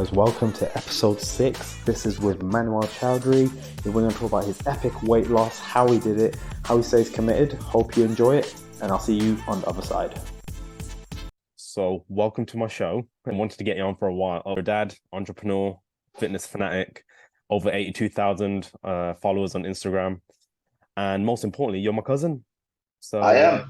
guys, welcome to episode 6. This is with Manuel Chowdhury. We're going to talk about his epic weight loss, how he did it, how he stays committed. Hope you enjoy it, and I'll see you on the other side. So, welcome to my show. I wanted to get you on for a while. Your dad, entrepreneur, fitness fanatic, over 82,000 followers on Instagram. And most importantly, you're my cousin. So I am.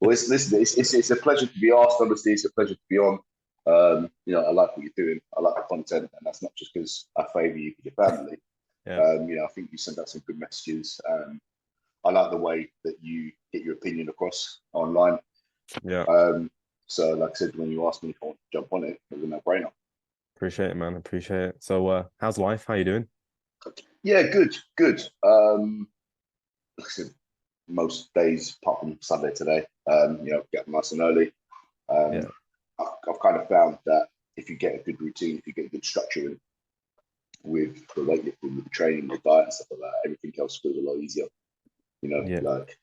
Well, it's a pleasure to be asked. Honestly, it's a pleasure to be on. I like what you're doing. I like the content, and that's not just because I favour you with your family. yeah. I think you send out some good messages. I like the way that you get your opinion across online. Yeah. So, like I said, when you asked me if I want to jump on it, it was a no-brainer. Appreciate it, man. Appreciate it. So, how's life? How you doing? Yeah, good. Like I said, most days apart from Sunday today, get nice and early. Yeah. I've kind of found that if you get a good routine, if you get a good structure in with the weightlifting, with the training, the diet, and stuff like that, everything else feels a lot easier. Yeah. Like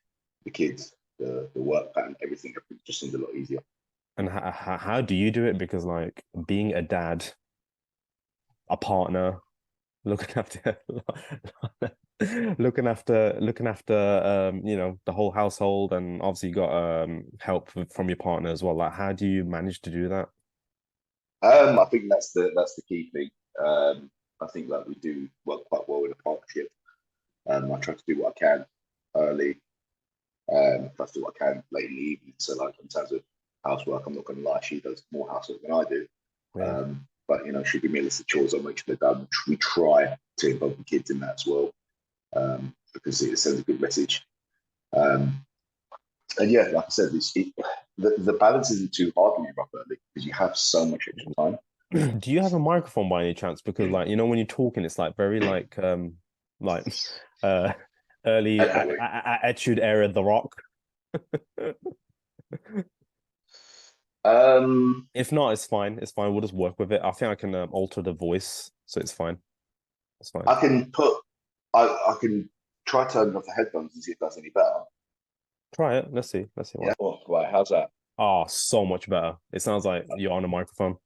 the kids, the work pattern, everything just seems a lot easier. And how do you do it? Because like being a dad, a partner, looking after the whole household, and obviously you got help from your partner as well. Like, how do you manage to do that? I think that's the key thing. I think that we do work quite well in a partnership. I try to do what I can early. Try to do what I can late in the evening. So, like in terms of housework, I'm not going to lie, she does more housework than I do. Yeah. But she give me a list of chores. I'll make sure they're done. We try to involve the kids in that as well, because it sends a good message. And yeah, like I said, the balance isn't too hard when you're up early because you have so much extra time. Do you have a microphone by any chance? Because like when you're talking, it's like very like uh early Attitude Era The Rock. If not, it's fine. It's fine. We'll just work with it. I think I can alter the voice, so it's fine. It's fine. I can I can try turning off the headphones and see if that's any better. Try it. Let's see. Let's see Yeah. what. Oh, right. How's that? Oh, so much better. It sounds like you're on a microphone.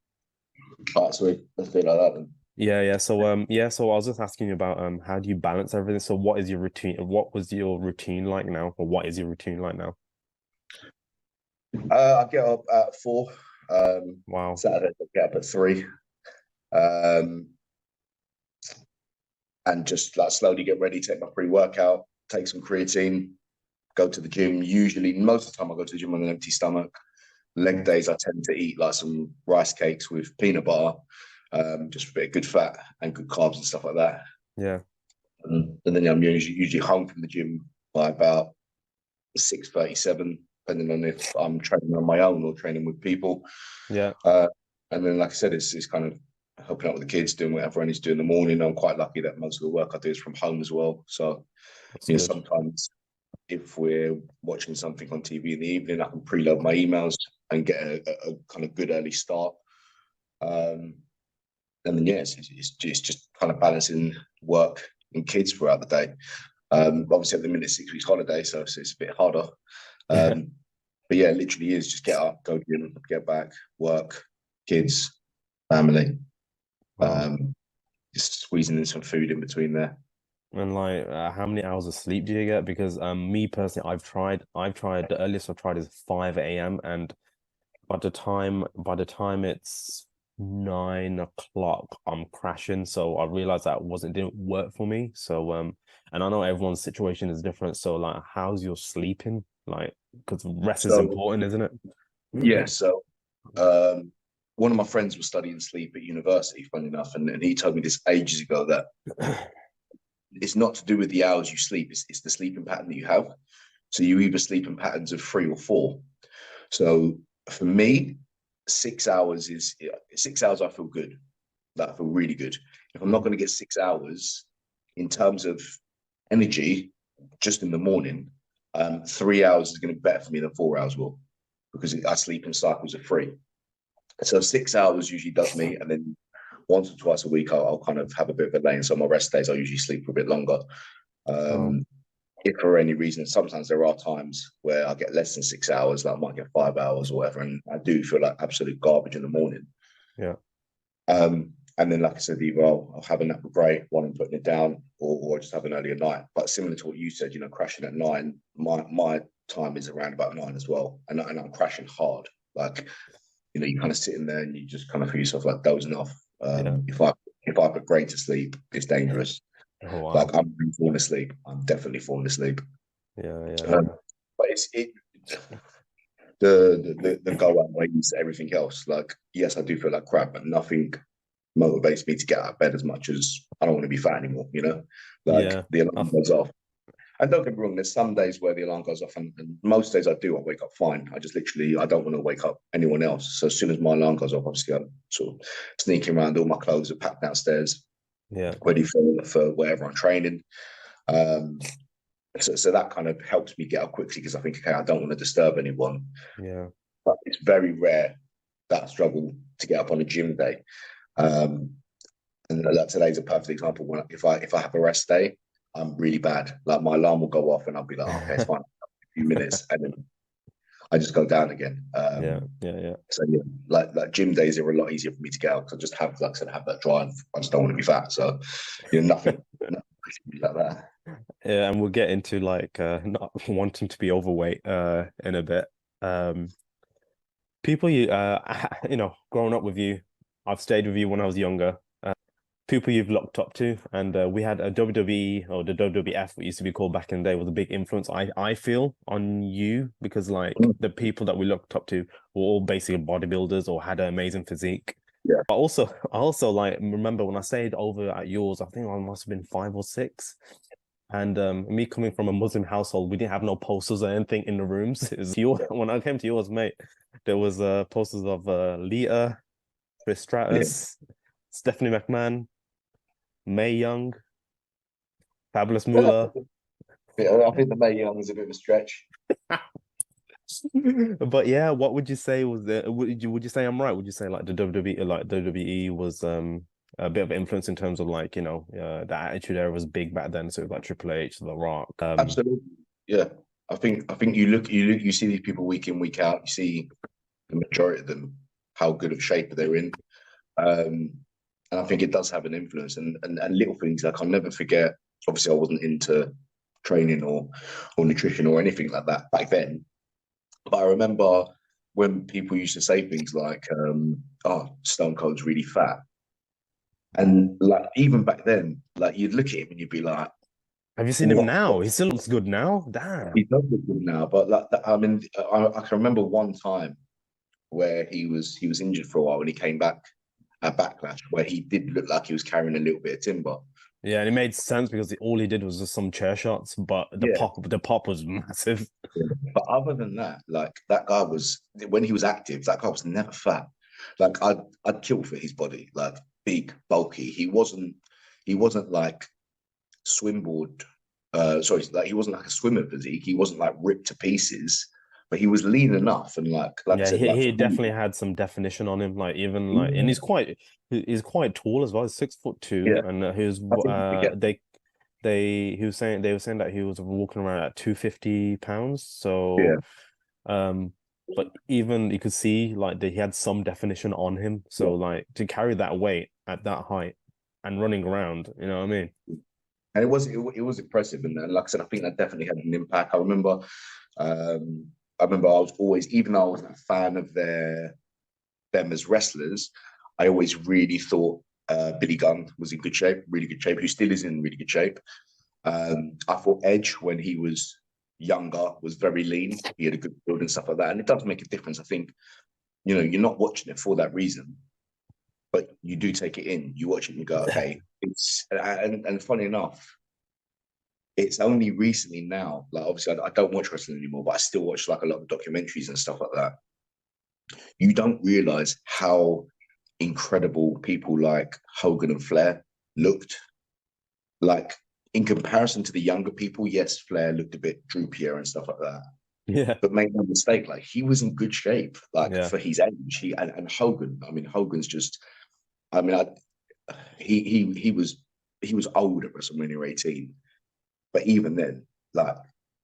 Oh, sweet. Let's do it like that then. Yeah. So I was just asking you about how do you balance everything? So what is your routine? What was your routine like now? Or what is your routine like now? I get up at 4. Wow. Saturday I get up at 3. Um, and just like slowly get ready, take my pre-workout, take some creatine, go to the gym. Usually, most of the time I go to the gym on an empty stomach. Leg days, I tend to eat like some rice cakes with peanut butter, just a bit of good fat and good carbs and stuff like that. Yeah. And then I'm usually home from the gym by about 6:37, depending on if I'm training on my own or training with people. Yeah. And then, like I said, it's kind of helping out with the kids, doing whatever I need to do in the morning. I'm quite lucky that most of the work I do is from home as well. So, That's good. sometimes if we're watching something on TV in the evening, I can preload my emails and get a kind of good early start. And then, it's just kind of balancing work and kids throughout the day. Obviously, at the minute, 6 weeks holiday, so it's a bit harder. But yeah, it literally is just get up, go gym, get back, work, kids, family. Wow. Just squeezing in some food in between there. And like, how many hours of sleep do you get? Because me personally, I've tried the earliest I've tried is 5 a.m. and by the time it's 9 o'clock, I'm crashing. So I realized that didn't work for me. So and I know everyone's situation is different. So like, how's your sleeping? Like, because rest is So important, isn't it? yeah, so one of my friends was studying sleep at university, funny enough, and he told me this ages ago that it's not to do with the hours you sleep, it's the sleeping pattern that you have. So you either sleep in patterns of 3 or 4. So for me, 6 hours is 6 hours. I feel good. Like, I feel really good. If I'm not going to get 6 hours in terms of energy, just in the morning, 3 hours is going to be better for me than 4 hours will, because I sleep in cycles of 3. So 6 hours usually does me, and then once or twice a week I'll kind of have a bit of a lane. So my rest days I usually sleep for a bit longer. Oh, If for any reason, sometimes there are times where I get less than 6 hours, like I might get 5 hours or whatever, and I do feel like absolute garbage in the morning. yeah. And then, like I said, either I'll have a nap with Gray while I'm putting it down, or just have an earlier night. But similar to what you said, you know, crashing at 9, my time is around about 9 as well, and I'm crashing hard. Like, you know, you kind of sitting there and you just kind of feel yourself like dozing off. Yeah. If I put Gray to sleep, it's dangerous. Oh wow. Like I'm falling asleep. I'm definitely falling asleep. Yeah. But the go outweighs everything else. Like, yes, I do feel like crap, but nothing motivates me to get out of bed as much as I don't want to be fat anymore, you know? Like Yeah. the alarm goes off. And don't get me wrong, there's some days where the alarm goes off, and most days I wake up fine. I just literally, I don't want to wake up anyone else. So as soon as my alarm goes off, obviously I'm sort of sneaking around, all my clothes are packed downstairs, Yeah. ready for wherever I'm training. Um, so that kind of helps me get up quickly because I think, okay, I don't want to disturb anyone. Yeah. But it's very rare that I struggle to get up on a gym day. Um, and like today's a perfect example. When if I have a rest day, I'm really bad. Like my alarm will go off, and I'll be like, okay, it's fine, a few minutes, and then I just go down again. Yeah. Yeah. So yeah, like gym days are a lot easier for me to get out because I just have, like I said, have that drive. I just don't want to be fat. So you know, nothing like that. Yeah, and we'll get into like not wanting to be overweight in a bit. Um People you you know, growing up with you, I've stayed with you when I was younger. People you've looked up to, and we had a WWE or the WWF, what used to be called back in the day, was a big influence. I feel on you because like the people that we looked up to were all basically bodybuilders or had an amazing physique. Yeah, But also, I also like remember when I stayed over at yours, I think I must have been 5 or 6. And me coming from a Muslim household, we didn't have no posters or anything in the rooms. When I came to yours, mate, there was posters of Lita, Chris yeah. Stratus, Stephanie McMahon, Mae Young, Fabulous Well, Moolah. I think the May Young is a bit of a stretch. But yeah, what would you say was the would you say I'm right? Would you say like the WWE like WWE was a bit of influence in terms of like, you know, the Attitude Era was big back then, so it was like Triple H, The Rock. Absolutely, yeah. I think you see these people week in week out. You see the majority of them how good of shape they're in, um, and I think it does have an influence. And little things like I'll never forget. Obviously, I wasn't into training or nutrition or anything like that back then. But I remember when people used to say things like, "Oh, Stone Cold's really fat," and like even back then, like you'd look at him and you'd be like, Have you seen him "What? now? He still looks good now. He Damn. does look good now." But like, I mean, I can remember one time where he was injured for a while and he came back at Backlash, where he did look like he was carrying a little bit of timber. Yeah, and it made sense because all he did was just some chair shots, but Yeah. the pop was massive. But other than that, like that guy was when he was active, that guy was never fat. Like I'd kill for his body, like big, bulky. He wasn't like swimboard. Sorry, like he wasn't like a swimmer physique. He wasn't like ripped to pieces, but he was lean enough and like I Yeah, said, he, like he definitely had some definition on him. Like even like, and yeah, he's quite tall as well. He's 6'2", yeah. and I think you forget. they were saying that he was walking around at 250 pounds. So, Yeah, um, but even you could see like that he had some definition on him. yeah. So like to carry that weight at that height and running around, you know what I mean? And it was impressive, and like I said, I think that definitely had an impact. Um, I remember I was always, even though I wasn't a fan of them as wrestlers, I always really thought Billy Gunn was in good shape, really good shape, who still is in really good shape. I thought Edge, when he was younger, was very lean. He had a good build and stuff like that. And it does make a difference. I think, you're not watching it for that reason, but you do take it in. You watch it and you go, okay. And funny enough, it's only recently now, like obviously I don't watch wrestling anymore, but I still watch like a lot of documentaries and stuff like that. You don't realize how incredible people like Hogan and Flair looked. Like in comparison to the younger people, yes, Flair looked a bit droopier and stuff like that. Yeah, But make no mistake, like he was in good shape, like yeah, for his age. And Hogan, I mean, Hogan's just, I mean, he was old at WrestleMania 18, but even then, like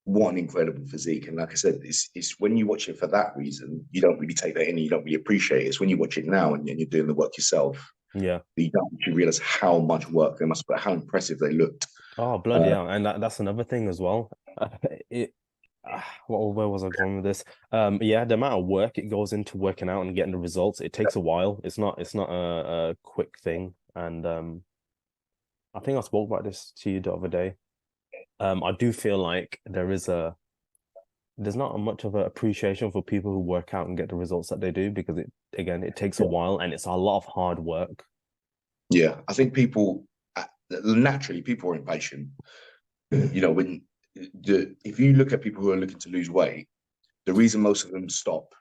one incredible physique. And like I said, it's when you watch it for that reason, you don't really take that in, and you don't really appreciate it. It's when you watch it now and you're doing the work yourself. Yeah. You don't actually realize how much work they must put, how impressive they looked. Oh, bloody hell. And that's another thing as well. It where was I going with this? Yeah, the amount of work it goes into working out and getting the results, it takes a while. It's not a quick thing. And I think I spoke about this to you the other day. I do feel like there's not much of an appreciation for people who work out and get the results that they do, because it takes a while and it's a lot of hard work. Yeah, I think people naturally people are impatient. You know, if you look at people who are looking to lose weight, the reason most of them stop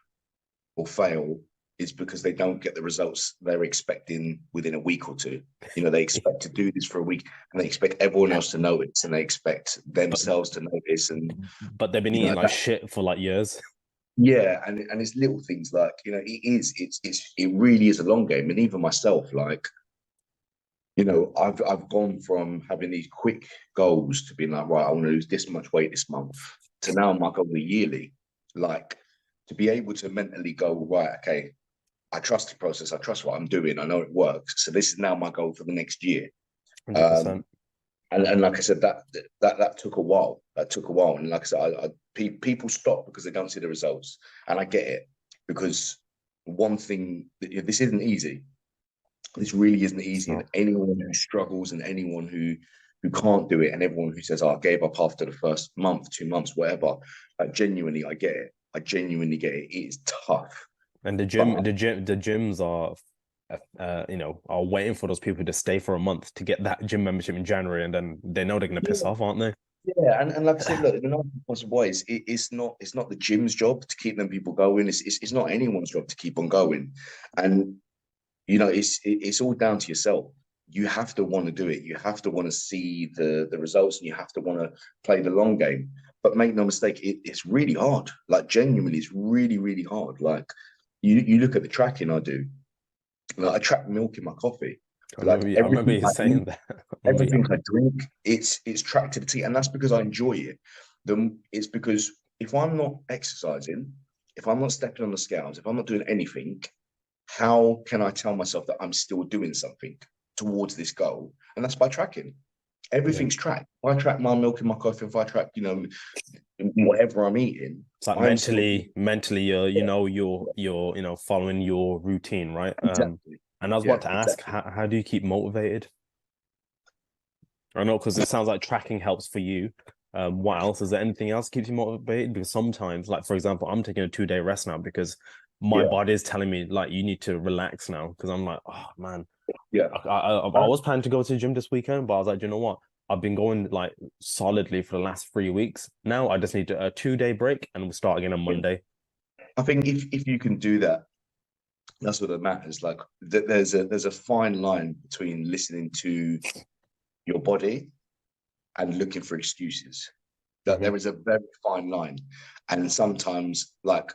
or fail is because they don't get the results they're expecting within a week or two. You know, they expect to do this for a week and they expect everyone else to notice and they expect But themselves to notice. And, but they've been you eating know, like shit for like years. yeah. And it's little things like, you know, it really is a long game. And even myself, like, you know, I've gone from having these quick goals to being like, right, I want to lose this much weight this month, to now my goal yearly. Like, to be able to mentally go, right, okay, I trust the process, I trust what I'm doing, I know it works. So this is now my goal for the next year. Um, 100%. and like I said, that took a while. That took a while. And like I said, people stop because they don't see the results. And I get it, because one thing, this isn't easy. This really isn't It's easy, and not. anyone who struggles and anyone who can't do it, and everyone who says, "Oh, I gave up after the first month, 2 months, whatever," like, genuinely, I get it. I genuinely get it. It is tough, And but the gyms are waiting for those people to stay for a month to get that gym membership in January, and then they know they're gonna piss yeah, off, aren't they? yeah, and like I said, look, in the nicest possible ways, it's not the gym's job to keep them people going. It's not anyone's job to keep on going, and you know, it's all down to yourself. You have to want to do it. You have to want to see the results, and you have to want to play the long game. But make no mistake, it's really hard. Like, genuinely, it's really, really hard. Like, you look at the tracking I do. Like, I track milk in my coffee. Like, I remember you I eat, saying that. Yeah. everything I drink, it's tracked to the T, and that's because I enjoy it. It's because if I'm not exercising, if I'm not stepping on the scales, if I'm not doing anything, how can I tell myself that I'm still doing something towards this goal? And that's by tracking. Yeah. Everything's tracked. If I track my milk in my coffee, if I track, you know, whatever I'm eating, It's like I'm still mentally, you're following your routine, right? exactly. And I was Yeah, about to ask, exactly. how do you keep motivated? I know, because it sounds like tracking helps for you. What else? Is there anything else keeps you motivated? Because sometimes, like for example, I'm taking a 2-day rest now because my Yeah, body is telling me like you need to relax now. Because I'm like, oh man, yeah. I was planning to go to the gym this weekend, but I was like, you know what? I've been going like solidly for the last 3 weeks. Now I just need a 2-day break, and we'll start again on Monday. I think if you can do that, that's what it matters. Like, there's a fine line between listening to your body and looking for excuses. That Hmm. there is a very fine line, and sometimes, like,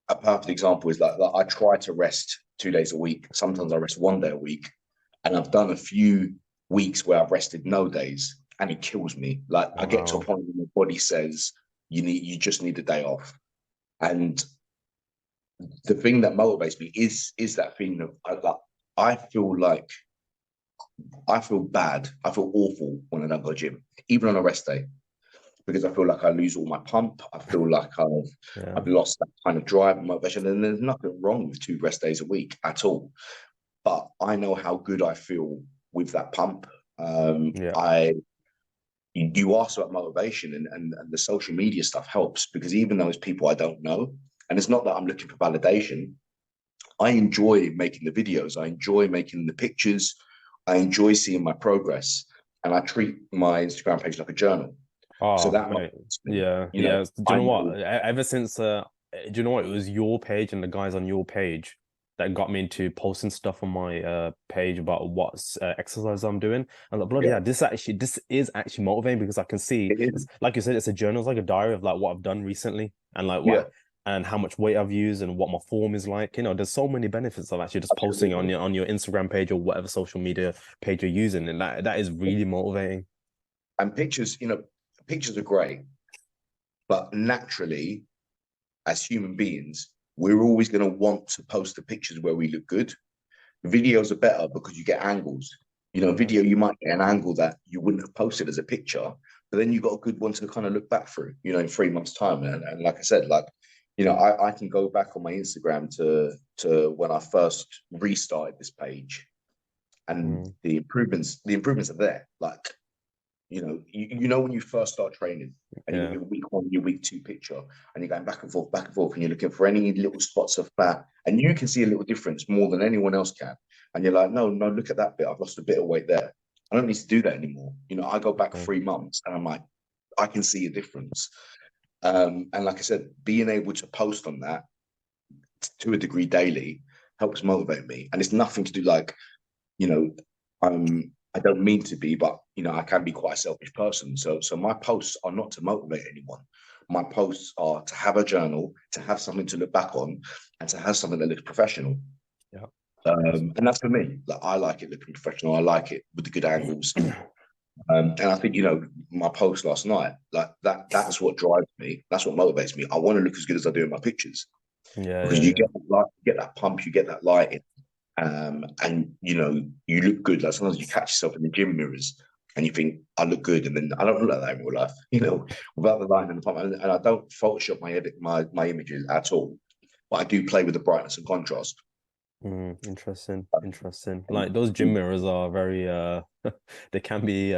a perfect example is like I try to rest 2 days a week. Sometimes I rest one day a week, and I've done a few weeks where I've rested no days, and it kills me. Like, I get to a Wow. point where my body says you just need a day off, and the thing that motivates me is that feeling of I feel like I feel bad, I feel awful when I don't go to gym, even on a rest day, because I feel like I lose all my pump. I feel like Yeah. I've lost that kind of drive and motivation. And there's nothing wrong with 2 rest days a week at all. But I know how good I feel with that pump. Yeah. I you asked about motivation, and the social media stuff helps, because even though it's people I don't know, and it's not that I'm looking for validation, I enjoy making the videos. I enjoy making the pictures. I enjoy seeing my progress, and I treat my Instagram page like a journal. So Oh, that mate. motivates me. Yeah. You know, Yeah. Do you I know what? know. Ever since do you know what? It was your page and the guys on your page that got me into posting stuff on my page about what exercise I'm doing. And like, bloody Yeah, yeah, this is actually motivating, because I can see it is. it's like you said, it's a journal, it's like a diary of like what I've done recently, and like Yeah, what and how much weight I've used and what my form is like. There's so many benefits of actually just posting on absolutely. your Instagram page or whatever social media page you're using, and that is really motivating. And pictures, pictures are great, but naturally, as human beings, we're always going to want to post the pictures where we look good, Videos are better because you get angles. You know, video, you might get an angle that you wouldn't have posted as a picture, but then you got a good one to kind of look back through, you know, in 3 months' time. And like I said, like, you know, I can go back on my Instagram to when I first restarted this page, and the improvements are there. Like, you know when you first start training and you got your week 1, your week 2 picture, and you're going back and forth, and you're looking for any little spots of fat, and you can see a little difference more than anyone else can. And you're like, no, look at that bit. I've lost a bit of weight there. I don't need to do that anymore. You know, I go back 3 months and I'm like, I can see a difference. And like I said, being able to post on that to a degree daily helps motivate me. And it's nothing to do like, you know, I don't mean to be, but you know, I can be quite a selfish person. So my posts are not to motivate anyone. My posts are to have a journal, to have something to look back on, and to have something that looks professional. Yeah. And that's for me. Like, I like it looking professional. I like it with the good angles. And I think, you know, my post last night, like that's what drives me. That's what motivates me. I want to look as good as I do in my pictures. Because you get that light, you get that pump, you get that light, and you know, you look good. Like sometimes you catch yourself in the gym mirrors and you think, I look good, and then I don't look like that in real life, you know, without the light and the pump. And I don't Photoshop my images at all, but I do play with the brightness and contrast. Interesting. Like those gym mirrors are very they can be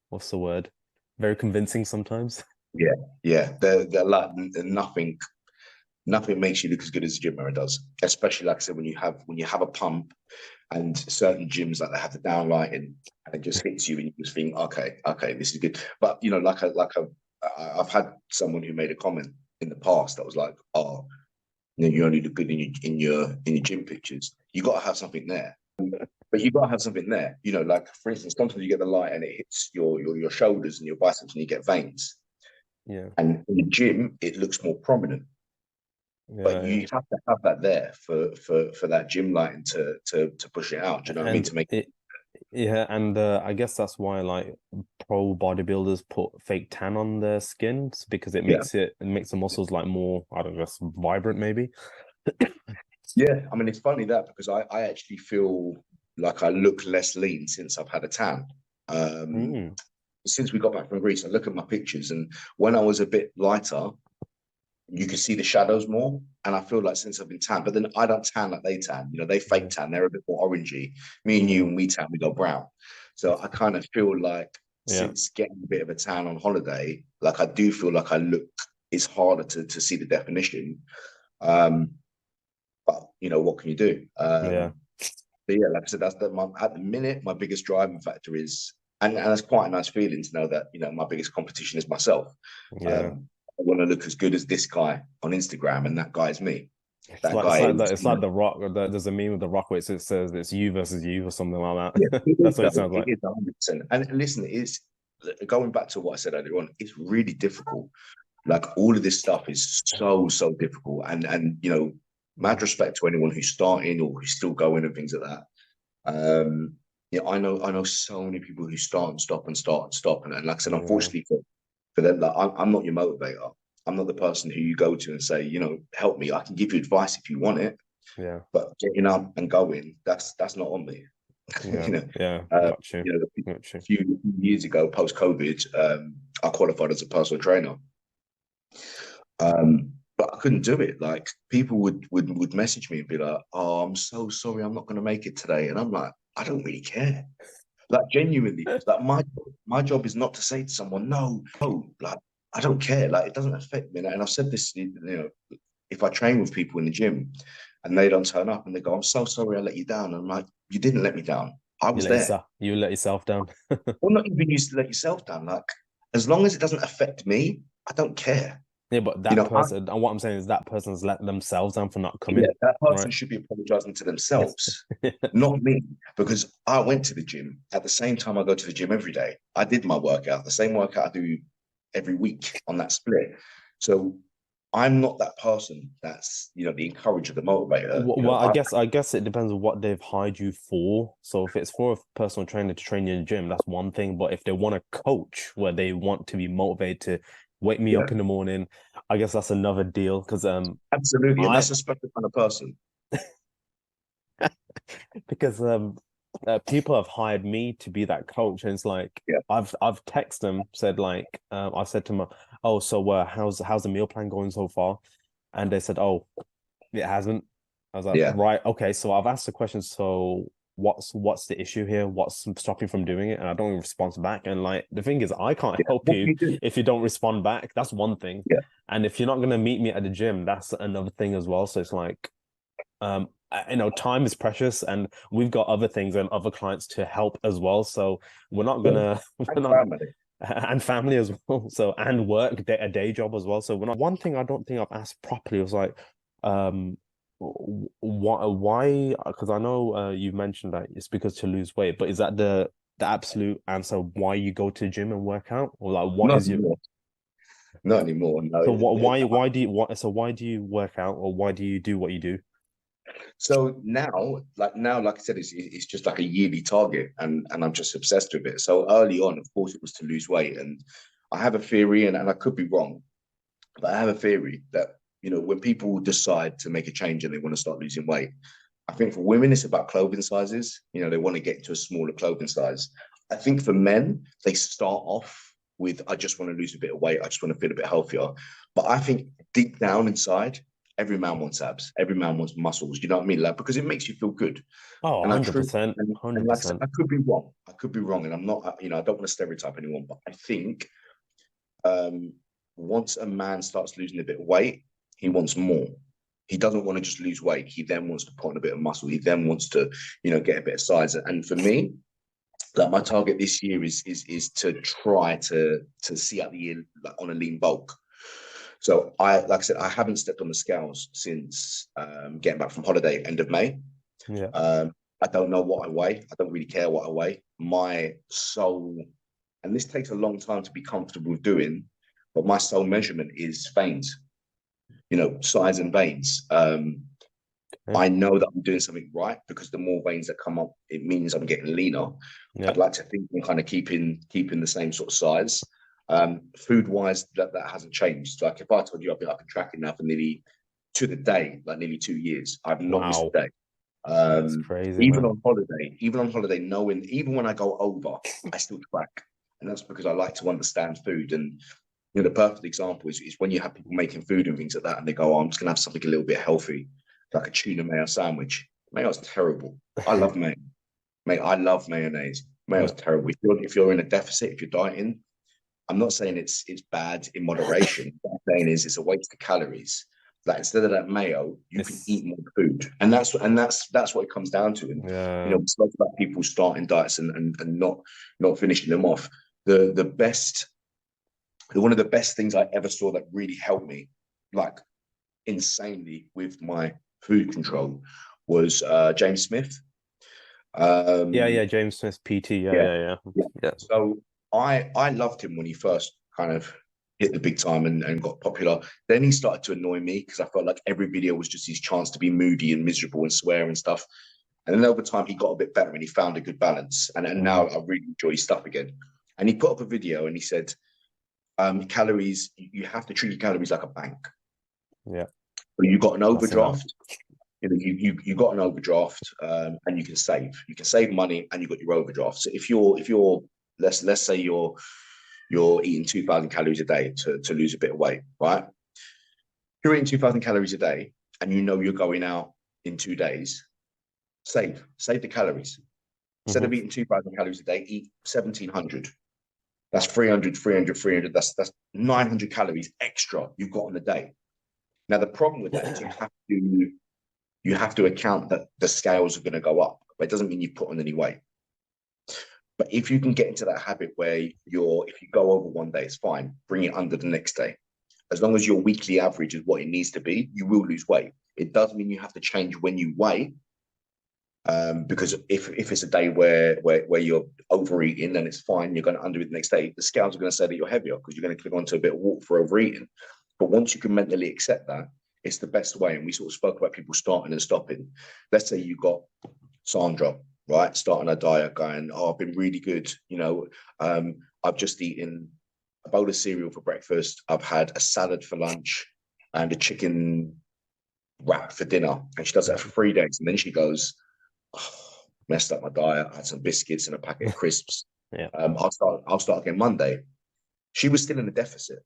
what's the word? Very convincing sometimes. Yeah. They're like nothing makes you look as good as a gym mirror does. Especially like I said, when you have a pump, and certain gyms like they have the downlighting and it just hits you and you just think, okay, this is good. But you know, I've had someone who made a comment in the past that was like, oh, you know, you only look good in your gym pictures. You got to have something there. But you got to have something there. You know, like for instance, sometimes you get the light and it hits your shoulders and your biceps and you get veins. Yeah. And in the gym, it looks more prominent. But you have to have that there for that gym lighting to push it out. Do you know what I mean? To make it, and I guess that's why like pro bodybuilders put fake tan on their skins, because it makes the muscles like more, I don't know, vibrant maybe. Yeah, I mean, it's funny that because I actually feel like I look less lean since I've had a tan. Since we got back from Greece, I look at my pictures, and when I was a bit lighter, you can see the shadows more. And I feel like since I've been tan, but then I don't tan like they tan. You know, they fake tan. They're a bit more orangey. Me and you, when we tan, we go brown. So I kind of feel like since getting a bit of a tan on holiday, like I do feel like I look, it's harder to see the definition. But you know, what can you do? But yeah, like I said, at the minute, my biggest driving factor is, and that's quite a nice feeling to know that, you know, my biggest competition is myself. I want to look as good as this guy on Instagram, and that guy is me. It's like the Rock. There's a meme of the Rock where it says it's you versus you or something like that. Yeah, That's what it sounds like. It is 100%. And listen, it's going back to what I said earlier on. It's really difficult. Like all of this stuff is so difficult. And you know, mad respect to anyone who's starting or who's still going and things like that. Yeah, I know so many people who start and stop and start and stop. And like I said, unfortunately for them, like, I'm not your motivator. I'm not the person who you go to and say, you know, help me. I can give you advice if you want it. Yeah. But getting up and going, that's not on me. Yeah. You know, Got you. you know, a few years ago, post COVID, I qualified as a personal trainer. But I couldn't do it. Like people would message me and be like, "Oh, I'm so sorry, I'm not going to make it today," and I'm like, I don't really care. Like genuinely, like my job is not to say to someone, no, like I don't care. Like it doesn't affect me. And I've said this, you know, if I train with people in the gym and they don't turn up and they go, I'm so sorry I let you down. And I'm like, you didn't let me down. I was there. You let yourself down. Well, not even used to let yourself down. Like as long as it doesn't affect me, I don't care. Yeah, but that person, and what I'm saying is that person's let themselves down for not coming. Yeah, that person should be apologizing to themselves, not me, because I went to the gym at the same time I go to the gym every day. I did my workout, the same workout I do every week on that split. So I'm not that person that's, you know, the encourager, the motivator. Well, you know, I guess it depends on what they've hired you for. So if it's for a personal trainer to train you in the gym, that's one thing. But if they want a coach where they want to be motivated to wake me up in the morning, I guess that's another deal. Because absolutely, and that's a special kind of person. because people have hired me to be that coach, and it's like Yeah. I've texted them, said like I said to them, oh, so how's the meal plan going so far? And they said, oh, it hasn't. I was like, Yeah. right, okay. So I've asked the question, so what's the issue here? What's stopping from doing it? And I don't respond back. And like the thing is, I can't Yeah. help What do you you do? if you don't respond back. That's one thing. Yeah. And if you're not gonna meet me at the gym, that's another thing as well. So it's like, time is precious, and we've got other things and other clients to help as well. So we're not Yeah. gonna, we're And not, family. and family as well. So, and work, a day job as well. So we're not. One thing I don't think I've asked properly was like, why? Because I know you mentioned that it's because to lose weight, but is that the absolute answer why you go to the gym and work out, or like what Not is your? anymore. Not anymore. No. So why do you why do you work out, or why do you do what you do? So now, like I said, it's just like a yearly target, and I'm just obsessed with it. So early on, of course, it was to lose weight, and I have a theory, and I could be wrong, but I have a theory that when people decide to make a change and they want to start losing weight, I think for women it's about clothing sizes. They want to get into a smaller clothing size. I think for men they start off with I just want to lose a bit of weight, I just want to feel a bit healthier. But I think deep down inside, every man wants abs, every man wants muscles. You know what I mean? Like because it makes you feel good. Oh, And I truly 100%, and like I said, 100%. I could be wrong. I could be wrong, and I'm not. I don't want to stereotype anyone, but I think um, once a man starts losing a bit of weight, he wants more. He doesn't want to just lose weight. He then wants to put on a bit of muscle. He then wants to, get a bit of size. And for me, like my target this year is to try to see out the year like on a lean bulk. So like I said, I haven't stepped on the scales since getting back from holiday end of May. Yeah. I don't know what I weigh. I don't really care what I weigh. My soul, and this takes a long time to be comfortable with doing, but my soul measurement is veins, size and veins. Okay. I know that I'm doing something right because the more veins that come up, it means I'm getting leaner. Yeah. I'd like to think I'm kind of keeping the same sort of size. Food wise, that hasn't changed. Like if I told you I've been tracking now for nearly to the day, like nearly 2 years, I've not missed Wow. a day. That's crazy, Even man. on holiday, knowing even when I go over, I still track, and that's because I like to understand food. And the perfect example is when you have people making food and things like that, and they go, "Oh, I'm just gonna have something a little bit healthy, like a tuna mayo sandwich." Mayo's terrible. I love mayo, mate. I love mayonnaise. Mayo's Yeah. terrible. If you're in a deficit, if you're dieting, I'm not saying it's bad in moderation. What I'm saying is it's a waste of calories. Like instead of that mayo, you can It's eat more food, and that's what it comes down to. And yeah. we spoke about people starting diets and not finishing them off. The best, one of the best things I ever saw that really helped me, like insanely with my food control, was James Smith. Yeah, Um, yeah, James Smith, PT. Yeah, yeah, yeah, yeah. yeah. Yeah. So I loved him when he first kind of hit the big time and got popular. Then he started to annoy me because I felt like every video was just his chance to be moody and miserable and swear and stuff. And then over time he got a bit better and he found a good balance. And now I really enjoy his stuff again. And he put up a video and he said, calories, you have to treat your calories like a bank. Yeah. So you got an That's enough. overdraft. You got an overdraft, and you can save. You can save money, and you got your overdraft. So if you're let's say you're eating 2,000 calories a day to lose a bit of weight, right? If you're eating 2,000 calories a day, and you're going out in 2 days, save the calories. Instead Hmm. of eating 2,000 calories a day, eat 1,700. That's 300, 300, 300. That's 900 calories extra you've got on the day. Now the problem with that is you have to account that the scales are going to go up, but it doesn't mean you've put on any weight. But if you can get into that habit where if you go over one day, it's fine. Bring it under the next day. As long as your weekly average is what it needs to be, you will lose weight. It does mean you have to change when you weigh, because if it's a day where you're overeating, then it's fine. You're going to under it the next day. The scales are going to say that you're heavier because you're going to click onto a bit of water for overeating. But once you can mentally accept that, it's the best way. And we sort of spoke about people starting and stopping. Let's say you got Sandra, right, starting a diet, going, "Oh, I've been really good. I've just eaten a bowl of cereal for breakfast. I've had a salad for lunch and a chicken wrap for dinner." And she does that for 3 days. And then she goes, messed up my diet. I had some biscuits and a packet of crisps. Yeah. I'll start again Monday. She was still in a deficit.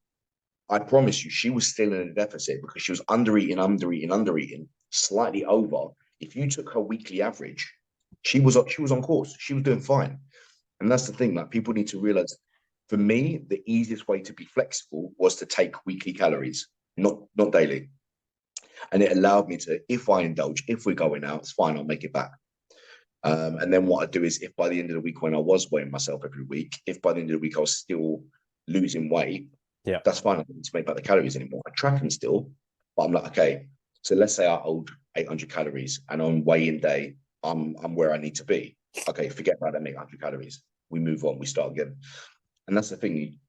I promise you, she was still in a deficit because she was under eating, slightly over. If you took her weekly average, she was on course. She was doing fine. And that's the thing, like people need to realize, for me, the easiest way to be flexible was to take weekly calories, not daily. And it allowed me to, if I indulge, if we're going out, it's fine, I'll make it back. And then what I do is, if by the end of the week, when I was weighing myself every week, if by the end of the week I was still losing weight, yeah, that's fine. I don't need to make back the calories anymore. I track them still, but I'm like, okay, so let's say I hold 800 calories and on weigh-in day, I'm where I need to be. Okay, forget about that 800 calories. We move on, we start again. And that's the thing.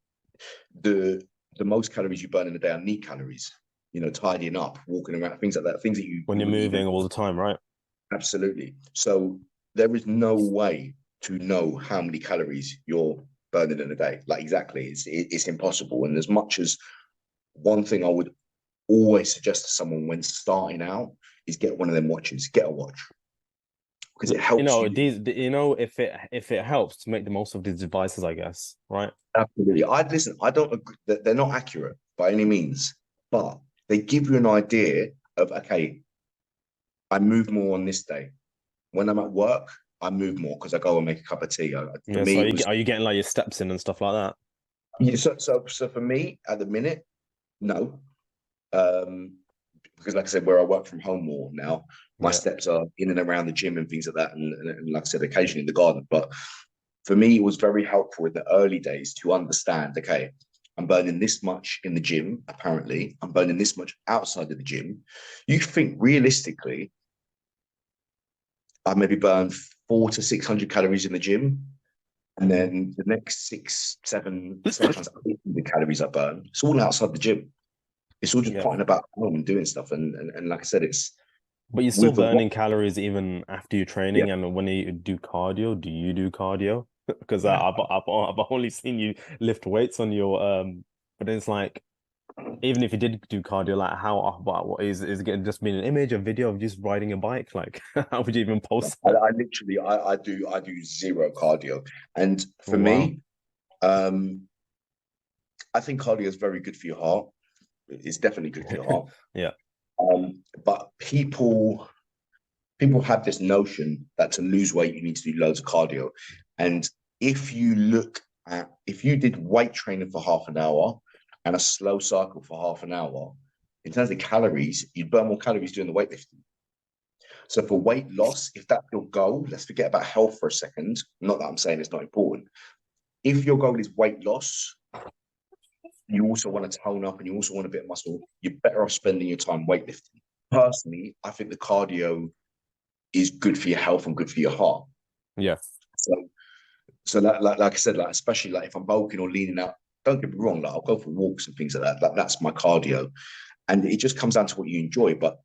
The most calories you burn in a day are neat calories, tidying up, walking around, things like that, things that you when you're moving all the time, right? Absolutely. So there is no way to know how many calories you're burning in a day. Like exactly, it's impossible. And as much as one thing I would always suggest to someone when starting out is get one of them watches, get a watch. Because it helps if it helps to make the most of these devices, I guess, right? Absolutely. I don't agree that they're not accurate by any means, but they give you an idea of, okay, I move more on this day. When I'm at work, I move more because I go and make a cup of tea. Are you getting like your steps in and stuff like that? Yeah, so for me at the minute, no. Because like I said, where I work from home more now, my steps are in and around the gym and things like that. And like I said, occasionally in the garden. But for me, it was very helpful in the early days to understand, okay, I'm burning this much in the gym, apparently. I'm burning this much outside of the gym. You think realistically, I maybe burn 400 to 600 calories in the gym. And then the next 6, 7, sometimes 800 calories I burn, it's all outside the gym. It's all just potting about home and doing stuff. And like I said, but you're still burning calories even after you're training. Yeah. And when you do cardio, do you do cardio? Because I've only seen you lift weights on your but it's like, even if you did do cardio, like what is it just being an image, a video of just riding a bike? Like, how would you even post that? I do zero cardio. And for me, I think cardio is very good for your heart. It's definitely good for your heart. Yeah. But people have this notion that to lose weight, you need to do loads of cardio. And if you did weight training for half an hour and a slow cycle for half an hour, in terms of calories, you'd burn more calories doing the weightlifting. So for weight loss, if that's your goal, let's forget about health for a second. Not that I'm saying it's not important. If your goal is weight loss, you also want to tone up and you also want a bit of muscle, you're better off spending your time weightlifting. Personally, I think the cardio is good for your health and good for your heart. Yeah. So like I said, like especially like if I'm bulking or leaning out, don't get me wrong, like I'll go for walks and things like that. That's my cardio. And it just comes down to what you enjoy. But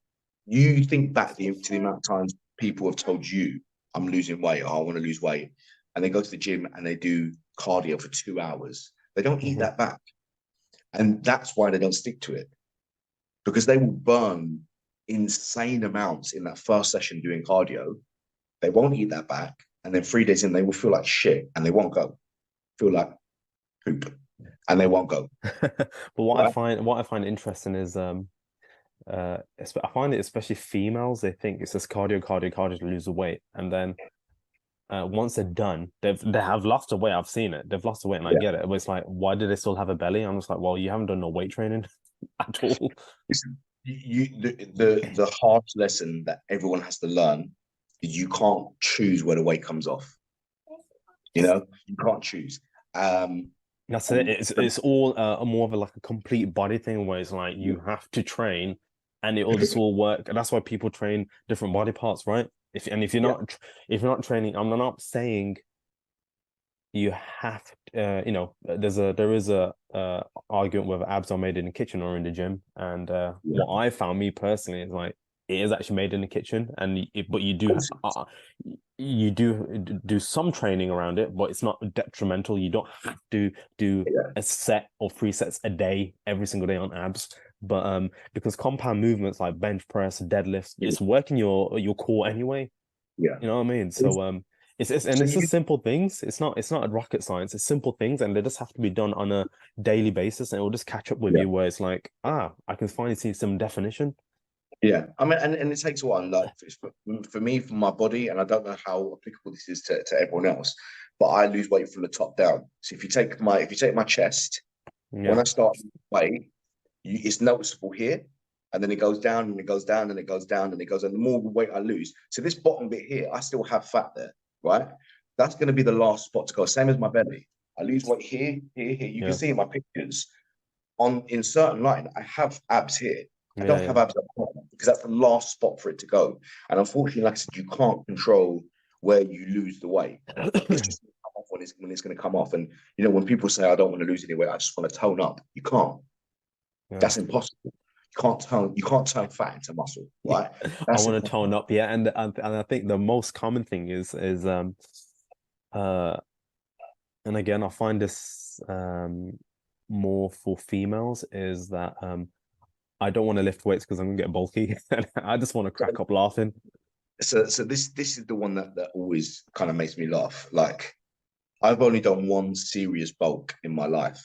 you think back to the amount of times people have told you, I'm losing weight, or I want to lose weight. And they go to the gym and they do cardio for 2 hours. They don't eat that back. And that's why they don't stick to it. Because they will burn insane amounts in that first session doing cardio. They won't eat that back. And then 3 days in, they will feel like shit and they won't go. Feel like poop. And they won't go. But what I find interesting is I find it, especially females, they think it's just cardio to lose the weight, and then once they're done, they have lost the weight. I've seen it. They've lost the weight, and I get it. But it's like, why do they still have a belly? I'm just like, well, you haven't done no weight training at all. The hard lesson that everyone has to learn is you can't choose where the weight comes off. You can't choose. That's it. It's all more of a complete body thing, where it's like you have to train, and it all just all work. And that's why people train different body parts, right? If you're not training, I'm not saying you have there is a argument whether abs are made in the kitchen or in the gym, and what I found, me personally, is like it is actually made in the kitchen, but you do some training around it, but it's not detrimental. You don't have to do a set or 3 sets a day every single day on abs, but because compound movements like bench press, deadlifts, it's working your core anyway. Yeah. You know what I mean? It's- So it's So it's you just simple things. It's not a rocket science. It's simple things, and they just have to be done on a daily basis, and it will just catch up with yeah. you. Where it's like, I can finally see some definition. Yeah, I mean, and it takes a while. Like for me, for my body, and I don't know how applicable this is to everyone else, but I lose weight from the top down. So if you take my chest, when Yeah, I start losing weight, it's noticeable here, and then it goes down and it goes down and it goes down and it goes. And the more weight I lose, so this bottom bit here, I still have fat there, right? That's going to be the last spot to go. Same as my belly. I lose weight here, here, here. You can yeah, see in my pictures in certain line, I have abs here. I yeah, don't have yeah. abs at the bottom because that's the last spot for it to go. And unfortunately, like I said, you can't control where you lose the weight. It's just gonna come off when it's going to come off. And you know, when people say I don't want to lose any weight, I just want to tone up. You can't. Yeah. That's impossible. You can't turn fat into muscle, right? I That's want to impossible. tone up, yeah, and I think the most common thing is uh and again I find this more for females is that I don't want to lift weights because I'm gonna get bulky. I just want to crack up laughing. So this is the one that always kind of makes me laugh. Like I've only done one serious bulk in my life.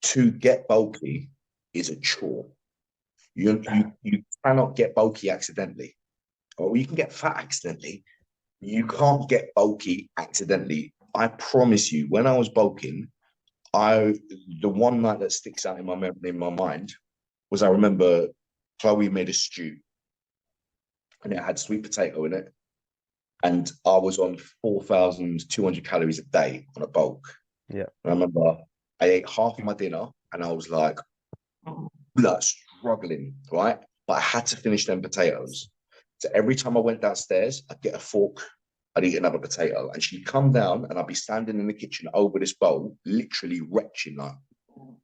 To get bulky is a chore. You cannot get bulky accidentally. Or you can get fat accidentally. You can't get bulky accidentally. I promise you, when I was bulking, I the one night that sticks out in my memory, in my mind was I remember Chloe made a stew and it had sweet potato in it. And I was on 4,200 calories a day on a bulk. Yeah. And I remember I ate half my dinner and I was like struggling, right? But I had to finish them potatoes. So every time I went downstairs, I'd get a fork, I'd eat another potato, and she'd come down, and I'd be standing in the kitchen over this bowl, literally retching, like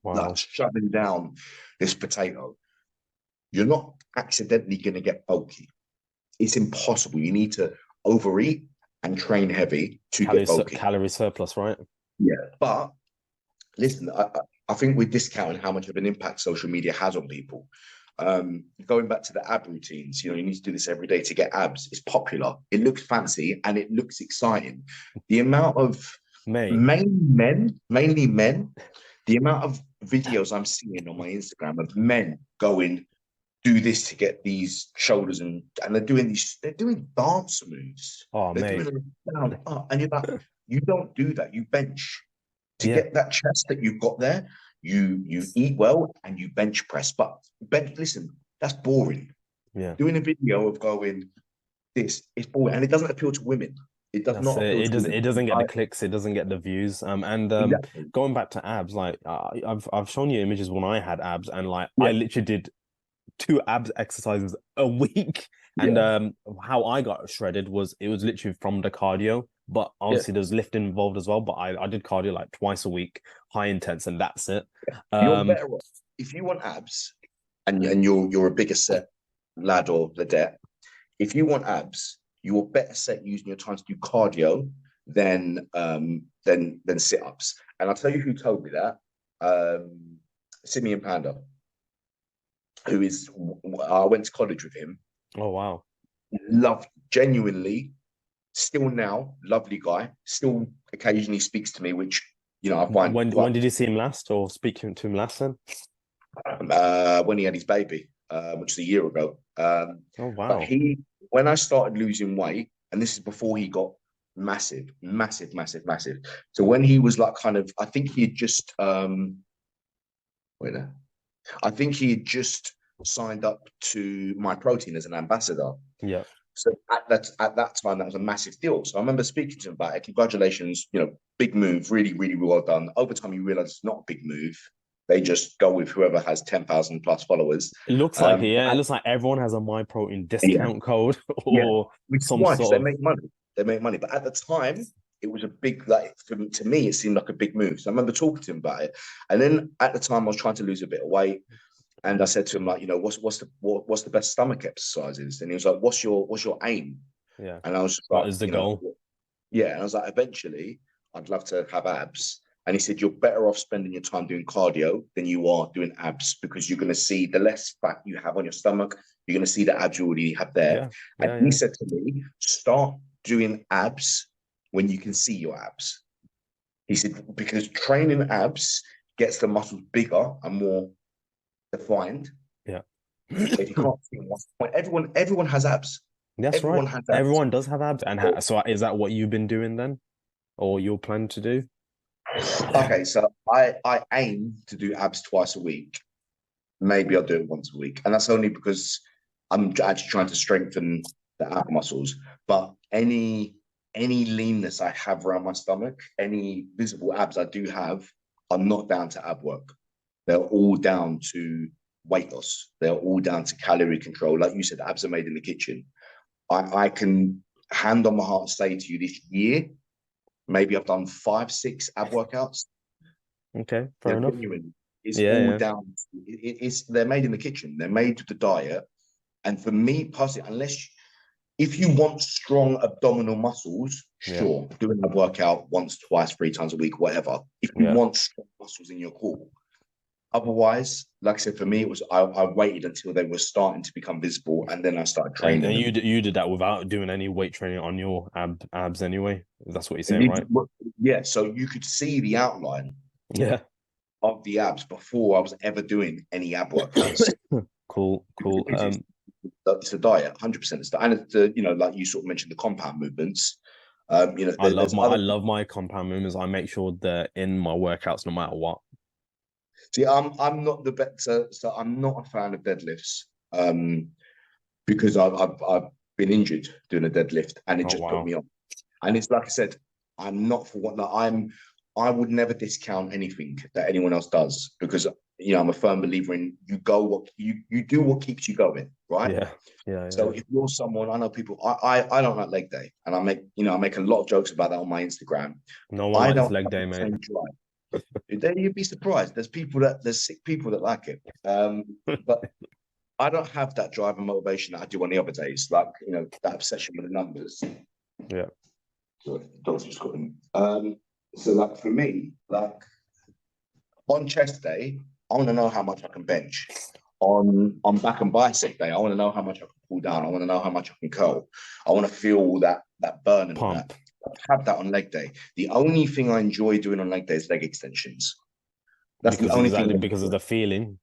Wow. shoving down this potato. You're not accidentally going to get bulky. It's impossible. You need to overeat and train heavy to get bulky. Calorie surplus, right? Yeah, but listen, I think we're discounting how much of an impact social media has on people. Going back to the ab routines, you need to do this every day to get abs. It's popular. It looks fancy and it looks exciting. The amount of Mate, mainly men, the amount of videos I'm seeing on my Instagram of men going, do this to get these shoulders and they're doing dance moves. oh They're mate, doing it down up, and you're like, you don't do that. You bench to yeah, get that chest that you've got there. You eat well and you bench press. But listen, that's boring. yeah. Doing a video of going this is boring, and it doesn't appeal to women. It does That's not it. appeal It to does. women. It doesn't get the clicks. It doesn't get the views. And Exactly. going back to abs, like I've shown you images when I had abs, and like Yeah, I literally did 2 abs exercises a week. And yeah, how I got shredded was it was literally from the cardio, but yeah. obviously there's lifting involved as well. But I did cardio like twice a week, high intense, and that's it. You're Um, better off if you want abs, and you're a bigger set lad or ladette. If you want abs, you're better set using your time to do cardio than sit ups. And I'll tell you who told me that. Simeon Panda, who is I went to college with him. oh wow. Love genuinely, still now, lovely guy. Still occasionally speaks to me, which I find When did you see him last, or speak to him last then? when he had his baby, which was a year ago. Oh But wow. when I started losing weight, and this is before he got massive, massive, massive, massive. So when he was like I think he had just wait there. I think he had just signed up to My Protein as an ambassador. Yeah. So at that time, that was a massive deal. So I remember speaking to him about it. Congratulations, big move, really, really well done. Over time, you realize it's not a big move. They just go with whoever has 10,000 plus followers. It looks like it, yeah. It looks like everyone has a My Protein Yeah, discount code yeah. or Which is some why, because they sort of make money. They make money. But at the time, it was a big, like, to me, it seemed like a big move. So I remember talking to him about it. And then at the time, I was trying to lose a bit of weight. And I said to him, like, what's the best stomach exercises? And he was like, what's your aim? yeah. And I was just What like, is the goal? yeah. And I was like, eventually, I'd love to have abs. And he said, you're better off spending your time doing cardio than you are doing abs, because you're going to see the less fat you have on your stomach, You're going to see the abs you already have there. Yeah. And Yeah. he Yeah. said to me, start doing abs when you can see your abs. He said, because training abs gets the muscles bigger and more defined. Yeah. If you can't see them, everyone has abs. That's right. Everyone has abs. Everyone does have abs. And so is that what you've been doing then? Or you're planning to do? Okay, so I aim to do abs twice a week. Maybe I'll do it once a week. And that's only because I'm actually trying to strengthen the ab muscles. But any leanness I have around my stomach, any visible abs I do have, are not down to ab work. They're all down to weight loss. They're all down to calorie control. Like you said, abs are made in the kitchen. I can hand on my heart say to you this year, maybe I've done 5, 6 ab workouts. Okay, fair enough. Genuine. It's Yeah, all yeah. down. They're made in the kitchen. They're made with the diet. And for me personally, if you want strong abdominal muscles, sure, do an ab workout once, twice, 3 times a week, whatever. If you want strong muscles in your core. Otherwise, like I said, for me, it was I waited until they were starting to become visible, and then I started training. And you did that without doing any weight training on your abs anyway. That's what you're saying, right? Yeah. So you could see the outline. Yeah. Of the abs before I was ever doing any ab workouts. Cool. It's a diet, 100%. It's and it's like you sort of mentioned, the compound movements. I love my compound movements. I make sure they're in my workouts no matter what. See, I'm not the better, so I'm not a fan of deadlifts. Because I've been injured doing a deadlift, and it just put me on. And it's like I said, I'm not for what I would never discount anything that anyone else does, because I'm a firm believer in you do what keeps you going, right? Yeah. So if you're someone, I know people, I don't like leg day, and I make a lot of jokes about that on my Instagram. No one likes leg day, mate. You'd be surprised. There's sick people that like it, but I don't have that drive and motivation that I do on the other days, like that obsession with the numbers. Yeah. Sorry, dogs just got in. So like for me, like on chest day, I want to know how much I can bench. On back and bicep day, I want to know how much I can pull down. I want to know how much I can curl. I want to feel that burn and pump. that. I have that on leg day. The only thing I enjoy doing on leg day is leg extensions. That's the only thing. Because of the feeling.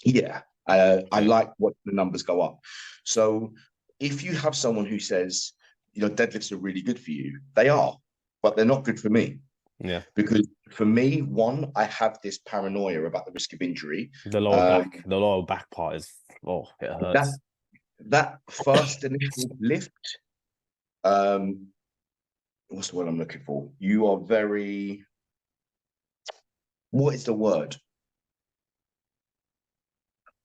Yeah. I like watching the numbers go up. So if you have someone who says, deadlifts are really good for you, they are, but they're not good for me. Yeah. Because for me, one, I have this paranoia about the risk of injury. The lower back part is, it hurts. That first initial lift, what's the word I'm looking for? You are very, what is the word?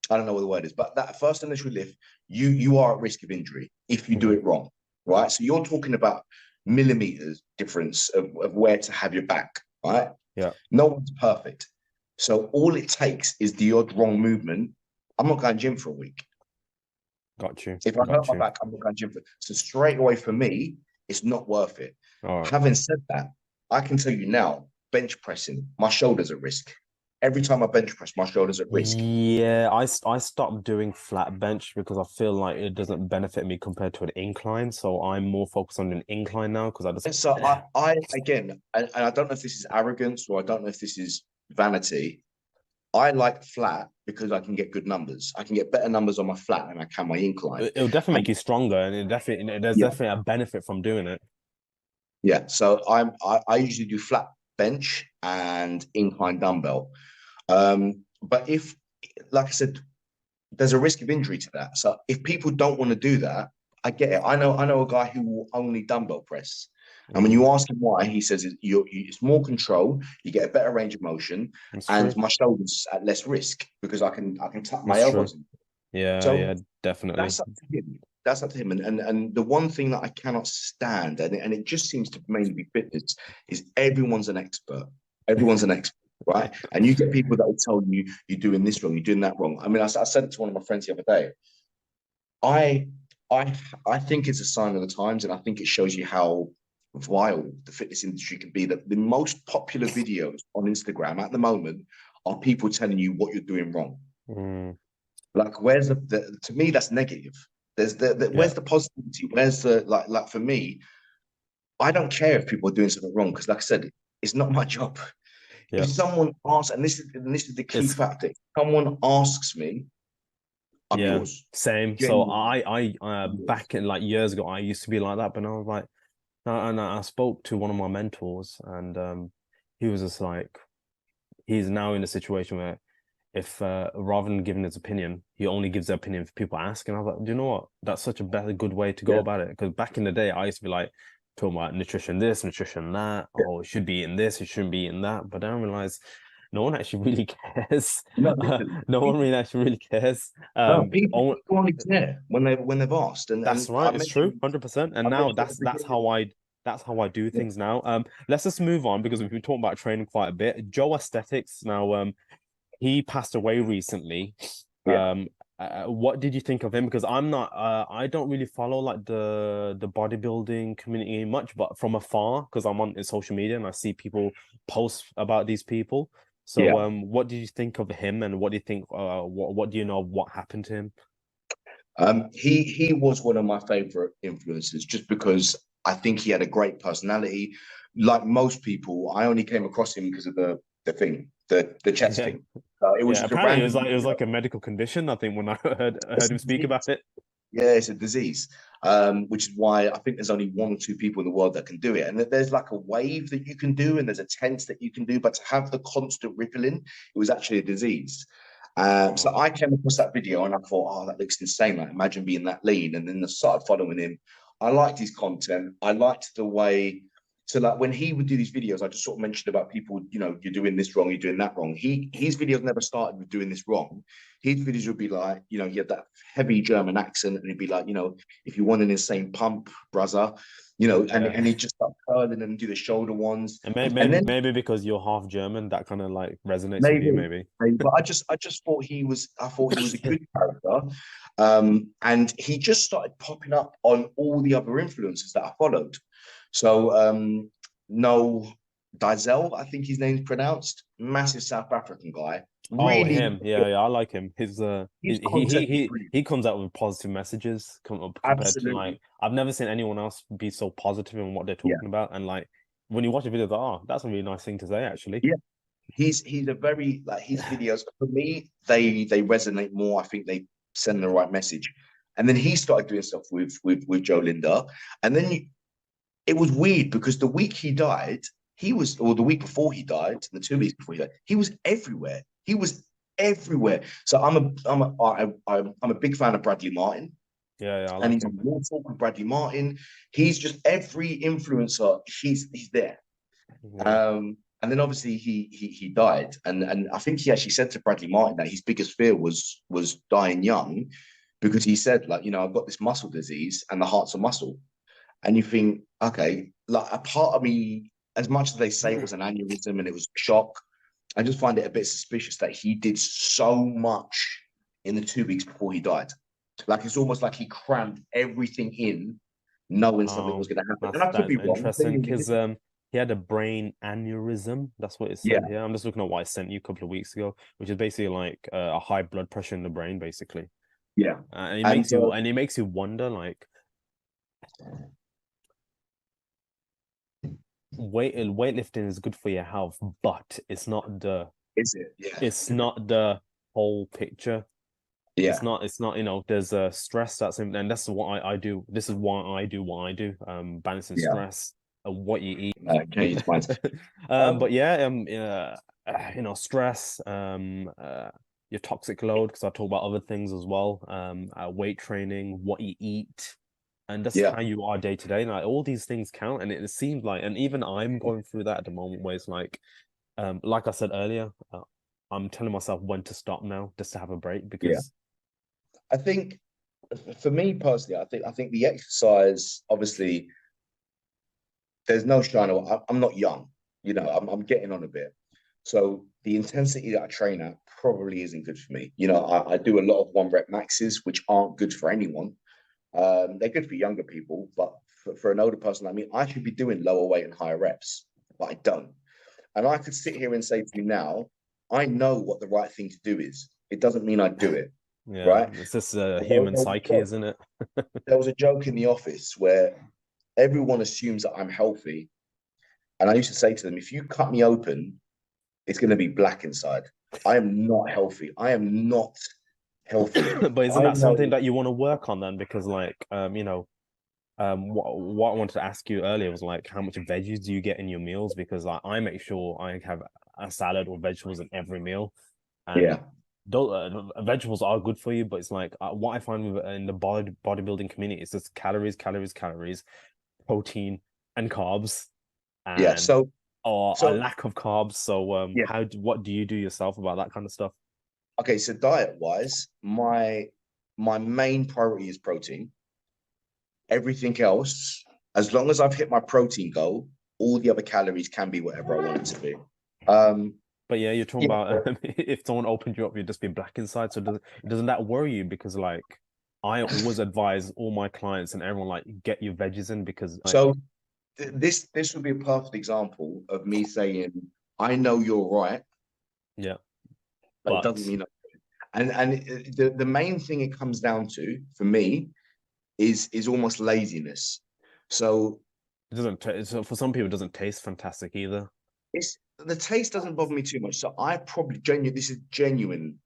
I don't know what the word is, but that first initial lift, you are at risk of injury if you do it wrong, right? So you're talking about millimeters difference of where to have your back, right? Yeah. No one's perfect. So all it takes is the odd wrong movement. I'm not going gym for a week. Got you. If I hurt my back, I'm not going gym for. So straight away for me, it's not worth it. Right. Having said that, I can tell you now, bench pressing, my shoulders are at risk. Every time I bench press, my shoulders are at risk. Yeah, I stopped doing flat bench because I feel like it doesn't benefit me compared to an incline. So I'm more focused on an incline now because I just. So I again, and I don't know if this is arrogance or I don't know if this is vanity. I like flat because I can get good numbers. I can get better numbers on my flat than I can my incline. It'll definitely make you stronger, and there's definitely a benefit from doing it. Yeah, so I usually do flat bench and incline dumbbell. But if, like I said, there's a risk of injury to that. So if people don't want to do that, I get it. I know a guy who will only dumbbell press. And when you ask him why, he says it's more control, you get a better range of motion, and my shoulders at less risk because I can tuck my elbows in. Yeah, so yeah, definitely. That's up to him. That's up to him. And the one thing that I cannot stand, and it just seems to mainly be fitness, is everyone's an expert. Everyone's an expert, right? And you get people that will tell you you're doing this wrong, you're doing that wrong. I mean, I said it to one of my friends the other day. I think it's a sign of the times, and I think it shows you how vile the fitness industry can be, that the most popular videos on Instagram at the moment are people telling you what you're doing wrong. Like, where's the to me that's negative. There's the Yeah, where's the positivity? Where's the like for me, I don't care if people are doing something wrong because, like I said, it's not my job. If yeah. someone asks, and this is the key It's factor, if someone asks me, I'm yeah, yours. same. So Genuinely, I'm yours. back in like years ago, I used to be like that, but now I was like, and I spoke to one of my mentors, and he was just like, he's now in a situation where if rather than giving his opinion, he only gives the opinion if people ask. And I was like, do you know what? That's such a better, good way to go Yeah, about it. Because back in the day, I used to be like talking about nutrition this, nutrition that. yeah. Oh, it should be eating this, it shouldn't be eating that. But then I realized no one actually really cares. No, listen, No one really actually really cares. no, people Oh, only care when they've asked, that's and right. It's true, 100%. And I now mentioned at the beginning. that's how I do Yeah, things now. Let's just move on because we've been talking about training quite a bit. Joe Aesthetics now. He passed away recently. yeah. Um, what did you think of him? Because I'm not, I don't really follow like the bodybuilding community much, but from afar, because I'm on social media and I see people post about these people. So, Yeah. what did you think of him, and what do you think? What do you know? What happened to him? He was one of my favorite influences just because I think he had a great personality. Like most people, I only came across him because of the chest Yeah, thing. It was yeah. just a Apparently, random it was video. like a medical condition. I think when I It's heard a him speak about disease. it. Yeah, it's a disease, which is why I think there's only one or two people in the world that can do it. And that there's like a wave that you can do, and there's a tense that you can do, but to have the constant rippling, it was actually a disease. So Wow. I came across that video and I thought, oh, that looks insane. Like, imagine being that lean. And then I started following him. I liked his content. I liked the way. So, like when he would do these videos, I just sort of mentioned about people, you're doing this wrong, you're doing that wrong. His videos never started with doing this wrong. His videos would be like, he had that heavy German accent, and he'd be like, if you want an insane pump, brother, Yeah. and he'd just start curling and do the shoulder ones. And And then maybe because you're half German, that kind of like resonates with you, maybe, maybe. maybe, but I just thought he was a good character. And he just started popping up on all the other influencers that I followed. So no Dizel, I think his name's pronounced, massive South African guy. Oh, Really, him. Yeah, yeah, I like him. His his content is brilliant. he comes out with positive messages compared to Absolutely. like I've never seen anyone else be so positive in what they're Yeah. talking about. And like when you watch a video, oh, that's a really nice thing to say, actually. Yeah. He's a very like his videos for me, they resonate more. I think they send the right message. And then he started doing stuff with Joe Linda. And then it was weird because the week he died, or the week before he died, the 2 weeks before he died, he was everywhere. He was everywhere. So I'm a big fan of Bradley Martin, Yeah, yeah, I and like he's on him. Real Talk with Bradley Martin. He's just every influencer. He's there. Yeah. And then obviously he died, and I think he actually said to Bradley Martin that his biggest fear was dying young, because he said, like, I've got this muscle disease and the heart's a muscle. And you think, okay, like a part of me, as much as they say it was an aneurysm and it was shock, I just find it a bit suspicious that he did so much in the 2 weeks before he died. Like it's almost like he crammed everything in, knowing something was Oh, going to happen. And I could that's be wrong. interesting because he had a brain aneurysm. That's what it Yeah, said here. I'm just looking at what I sent you a couple of weeks ago, which is basically like a high blood pressure in the brain, basically. yeah. And And it makes you wonder like weightlifting is good for your health, but is it? Yeah, it's not the whole picture. yeah, It's not, there's a stress that's in, and that's what I do. This is why I do what I do. Balancing yeah. stress, what you eat. Change his mind. But Um, yeah, stress, your toxic load, because I talk about other things as well. Weight training, what you eat, and just yeah, how you are day to day. Like all these things count, and it seems like, and even I'm going through that at the moment, where it's like I said earlier, I'm telling myself when to stop now, just to have a break, yeah. because I think for me personally, I think the exercise, obviously, there's no shying away. I'm not young, I'm getting on a bit. So the intensity that I train at probably isn't good for me. I do a lot of 1 rep maxes, which aren't good for anyone. They're good for younger people, but for an older person like me, I should be doing lower weight and higher reps, but I don't. And I could sit here and say to you now, I know what the right thing to do is. It doesn't mean I do it. Yeah, right? it's just a And human psyche, isn't it? there was a joke in the office where everyone assumes that I'm healthy, and I used to say to them, if you cut me open, it's going to be black inside. I am not healthy. I am not healthy. But isn't I that something know. that you want to work on then? Because like, you know, what I wanted to ask you earlier was like, how much veggies do you get in your meals? Because like, I make sure I have a salad or vegetables in every meal, and Yeah, vegetables are good for you. But it's like what I find in the bodybuilding community is just calories, calories, calories, protein, and carbs, yeah. and So, or a so lack of carbs. So yeah. what do you do yourself about that kind of stuff? Okay, so diet wise, my main priority is protein. Everything else, as long as I've hit my protein goal, all the other calories can be whatever I want it to be. Um, But yeah, you're talking yeah, about if someone opened you up, you'd just be black inside. So doesn't that worry you? Because like I always advise all my clients and everyone like get your veggies in because like so this would be a perfect example of me saying, I know you're right, yeah, but it doesn't but mean. And the main thing it comes down to for me is almost laziness. So it doesn't so for some people it doesn't taste fantastic either. it's the taste doesn't bother me too much. So I probably genuine. This is genuine.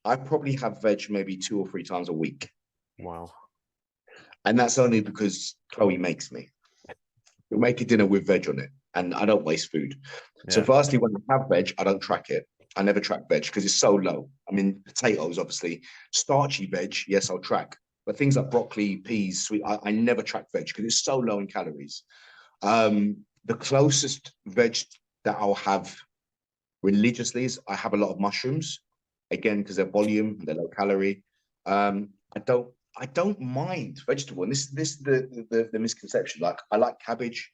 I probably have veg maybe 2 or 3 times a week, Wow. and that's only because Chloe makes me. We'll make a dinner with veg on it, and I don't waste food. So Yeah. firstly, when I have veg, I don't track it. I never track veg because it's so low. I mean, potatoes, obviously, starchy veg, yes, I'll track. But things like broccoli, peas, sweet, I never track veg because it's so low in calories. The closest veg that I'll have religiously is I have a lot of mushrooms, again, because they're volume, they're low calorie. I don't mind vegetable, and this the misconception. Like I like cabbage,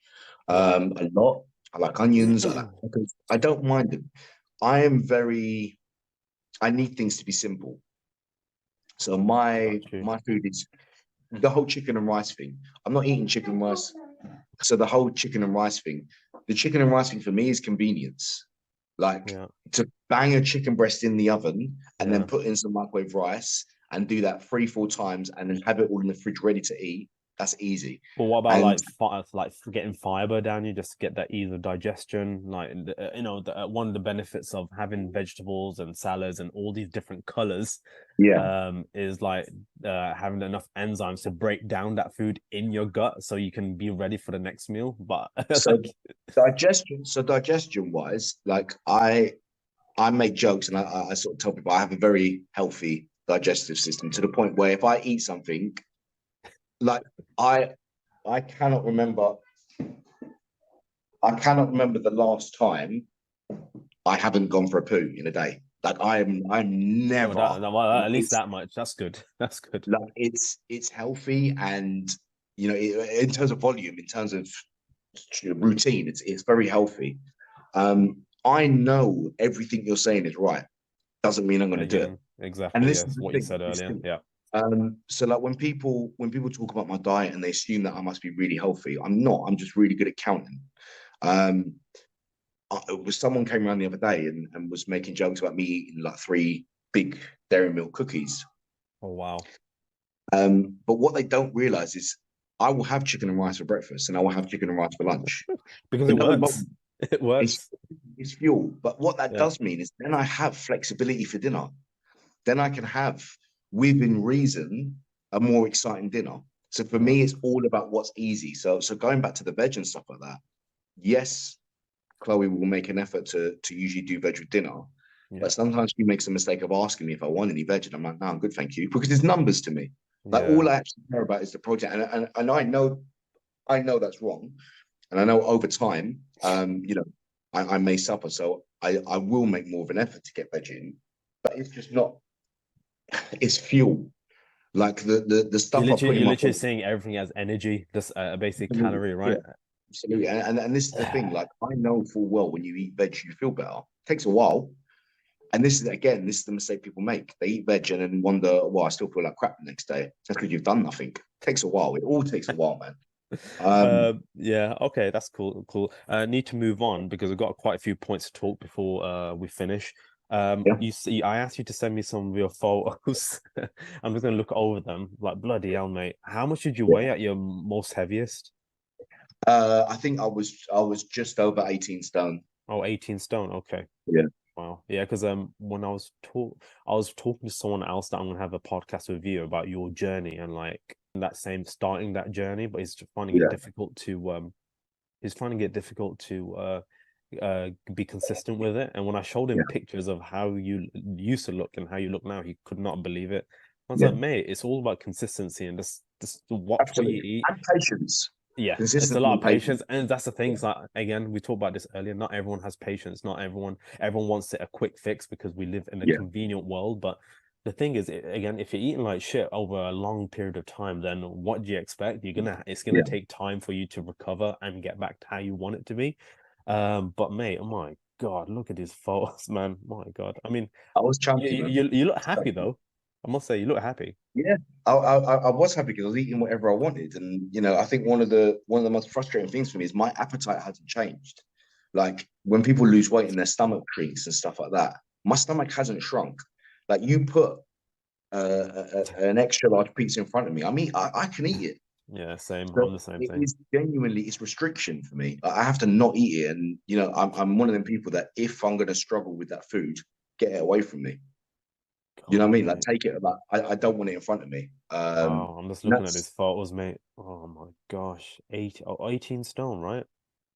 Yeah. a lot. I like onions. I like peppers. I don't mind them. I am very. I need things to be simple. So my Got you. my food is the whole chicken and rice thing. I'm not eating chicken and rice. So the whole chicken and rice thing, the chicken and rice thing for me is convenience. Like Yeah. to bang a chicken breast in the oven and then Yeah. put in some microwave rice and do that 3, 4 times and then have it all in the fridge ready to eat. That's easy. But what about And like getting fiber down you just to get that ease of digestion? Like you know, one of the benefits of having vegetables and salads and all these different colors yeah, is like having enough enzymes to break down that food in your gut so you can be ready for the next meal. But so like, digestion wise, like I make jokes and I sort of tell people I have a very healthy digestive system to the point where if I eat something, like I I cannot remember I cannot remember the last time I haven't gone for a poo in a day. Like I'm no, never. well, at least It's that much. That's good. That's good. like it's healthy and in terms of volume, in terms of routine, it's very healthy. I know everything you're saying is right. Doesn't mean I'm going to do it. Again, And exactly. this is Yes, the what you thing. said earlier. Yeah. So like when people talk about my diet and they assume that I must be really healthy, I'm not. I'm just really good at counting. Um, someone came around the other day and was making jokes about me eating like 3 big dairy milk cookies. Oh wow. But what they don't realize is I will have chicken and rice for breakfast and I will have chicken and rice for lunch. Because It it doesn't bother works. me. It It's, works. it's fuel. But what that Yeah. does mean is then I have flexibility for dinner. Then I can have, within reason, a more exciting dinner. So for Yeah. me, it's all about what's easy. So going back to the veg and stuff like that, yes, Chloe will make an effort to usually do veg with dinner. Yeah. But sometimes she makes the mistake of asking me if I want any veg, and I'm like, no, I'm good, thank you, because it's numbers to me. Like all Yeah. I actually care about is the protein, and I know that's wrong, and I know over time, I may suffer, so I will make more of an effort to get veg in, but it's just not. It's fuel, like the You're stuff I put in my literally body. seeing everything as energy, just a basic Absolutely. calorie, Yeah, right? absolutely. And this is the thing. Like I know full well when you eat veg, you feel better. It takes a while. And this is the mistake people make. They eat veg and then wonder, well, I still feel like crap the next day. That's because you've done nothing. It takes a while. It all takes a while, man. Yeah, okay, that's cool. Cool. Need to move on because I've got quite a few points to talk before we finish. Yeah. You see, I asked you to send me some of your photos. I'm just gonna look over them. Like bloody hell, mate. How much did you Yeah. weigh at your most heaviest? I think I was just over 18 stone. Oh, 18 stone. Okay. Yeah. Wow. Yeah, because when I was talking to someone else that I'm gonna have a podcast with you about your journey and like that same starting that journey, but he's just finding it Yeah. difficult to he's finding it difficult to be consistent with it. And when I showed him Yeah. pictures of how you used to look and how you look now, he could not believe it. I was Yeah. like, mate, it's all about consistency and just watch what you Absolutely. eat. And patience. Yeah, it's a Consistency lot and of patience. patience, and that's the thing. Yeah. It's like again, we talked about this earlier. Not everyone has patience. Not everyone wants it a quick fix because we live in a Yeah. convenient world. But the thing is, again, if you're eating like shit over a long period of time, then what do you expect? It's gonna Yeah. take time for you to recover and get back to how you want it to be. But mate, oh my God, look at these photos, man. My God, I mean, I was you chunky, you, man. you you look happy Chunky. though. I must say, you look happy. Yeah, I was happy because I was eating whatever I wanted, and I think one of the most frustrating things for me is my appetite hasn't changed. Like when people lose weight in their stomach shrinks and stuff like that, my stomach hasn't shrunk. Like you put an extra large pizza in front of me, I can eat it. Yeah, same. So I'm the same it thing. is genuinely it's restriction for me. I have to not eat it, and I'm one of them people that if I'm going to struggle with that food, get it away from me. You know God, what I mean? Like mate. take it. Like I don't want it in front of me. Wow, I'm just And looking at that's these photos, mate. Oh my gosh. 18 stone, right?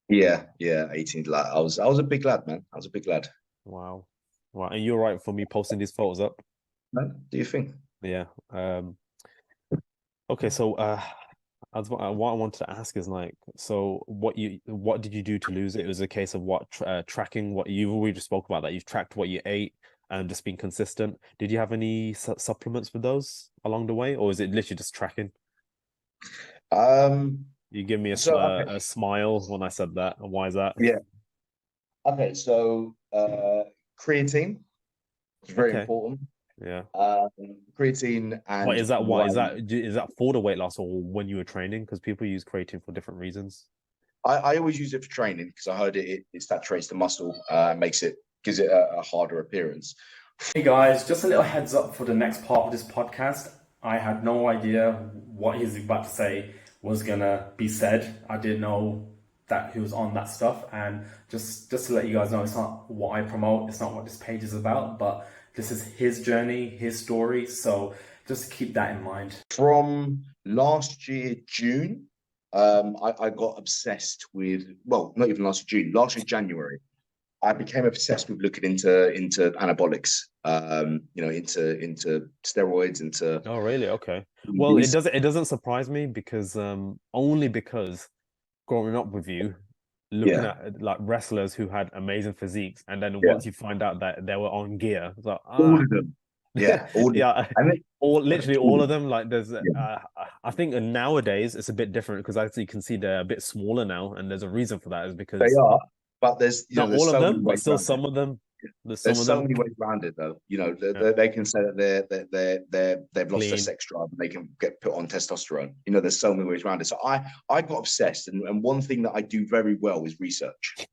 yeah, 18. Like I was a big lad, man. I was a big lad. Wow. Wow. And you're right for me posting these photos up. No, do you think? Yeah. Okay, so what I wanted to ask is like, so what did you do to lose it? It was a case of what tracking what we just spoke about that. You've tracked what you ate and just being consistent. Did you have any supplements with those along the way, or is it literally just tracking? Um, You give me so okay, a smile when I said that. And why is that? yeah. Okay, so creatine is very Okay. important. Yeah. Creatine What and is that? What whey. is that for the weight loss or when you were training? Because people use creatine for different reasons. I always use it for training because I heard it saturates the muscle, gives it a harder appearance. Hey guys, just a little heads up for the next part of this podcast. I had no idea what he's about to say was gonna be said. I didn't know that he was on that stuff, and just to let you guys know, it's not what I promote, it's not what this page is about, but this is his journey, his story. So just keep that in mind. From last year, June, I got obsessed with, well, not even last year, June, last year, January. I became obsessed with looking into anabolics, into steroids, into Oh, really? Okay. Well, these. it doesn't surprise me because only because growing up with you, looking Yeah, at like wrestlers who had amazing physiques, and then yeah, once you find out that they were on gear, it's like all of them. Yeah, all of them. yeah, And literally all of all of them. them. Like there's Yeah, I think nowadays it's a bit different because as you can see they're a bit smaller now, and there's a reason for that is they because are. But there's not there's all of so many them, but ways still around it. some of them. There's some There's of so them. many ways around it, though. Yeah, They can say that they've lost their clean. sex drive and they can get put on testosterone. There's so many ways around it. So I got obsessed, and one thing that I do very well is research.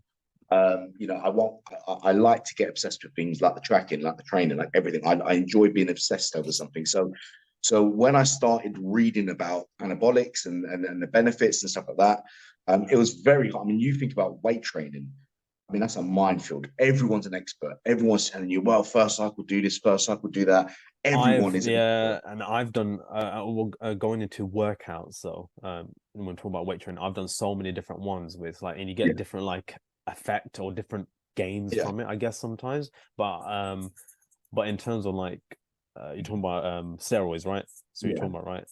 I like to get obsessed with things like the tracking, like the training, like everything. I enjoy being obsessed over something. So when I started reading about anabolics and the benefits and stuff like that, it was very hard. I mean, you think about weight training. I mean, that's a minefield. Everyone's an expert. Everyone's telling you, well, first cycle do this, first cycle do that. Everyone is an expert. And I've done going into workouts. So when we talk about weight training, I've done so many different ones with like, and you get Yeah, different like effect or different gains yeah, from it, I guess sometimes. But in terms of like you're talking about steroids, right? So you're yeah. talking about right.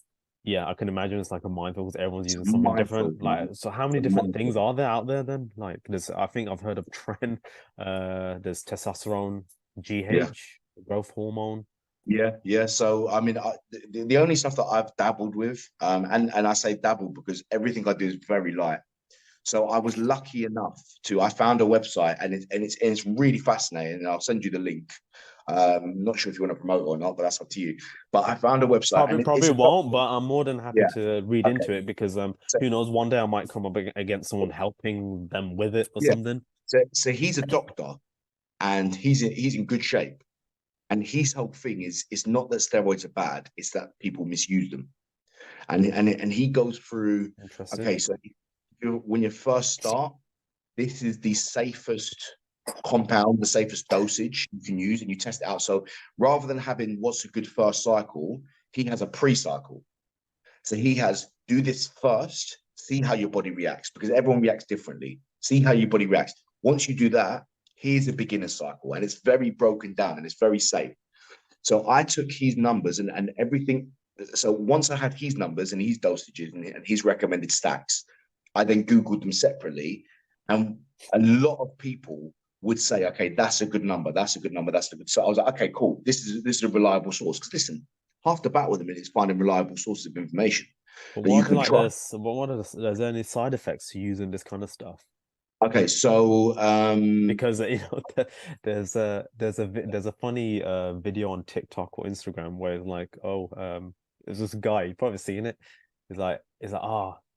Yeah, I can imagine it's like a minefield because everyone's It's a using something different. minefield, Like, man. so how It's many a different things minefield. are there out there then? Like, I think I've heard of tren, there's testosterone, Yeah. GH, growth hormone. Yeah. So I mean, the only stuff that I've dabbled with, and I say dabble because everything I do is very light. So I was lucky enough I found a website, and it's really fascinating. And I'll send you the link. Not sure if you want to promote it or not, but that's up to you. But I found a website, Probably and probably it's a won't, doctor. but I'm more than happy Yeah. to read Okay. into it because So who knows, one day I might come up against someone helping them with it or yeah. something. So he's a doctor, and he's in good shape. And his whole thing is, it's not that steroids are bad, it's that people misuse them. And he goes through, Interesting. okay, so when you first start, this is the safest compound, the safest dosage you can use, and you test it out. So rather than having what's a good first cycle, he has a pre-cycle. So he has, do this first, see how your body reacts, because everyone reacts differently. See how your body reacts. Once you do that, here's a beginner cycle, and it's very broken down and it's very safe. So I took his numbers and everything. So once I had his numbers and his dosages and his recommended stacks, I then Googled them separately. And a lot of people would say, okay, that's a good number. That's a good number. That's a good. So I was like, okay, cool. This is a reliable source. Because listen, half the battle with them is finding reliable sources of information. But that you what are can like trust. this? What are the, is there any side effects to using this kind of stuff? Okay, so Because you know there's a funny video on TikTok or Instagram where it's like, oh, there's this guy, you've probably seen it. It's like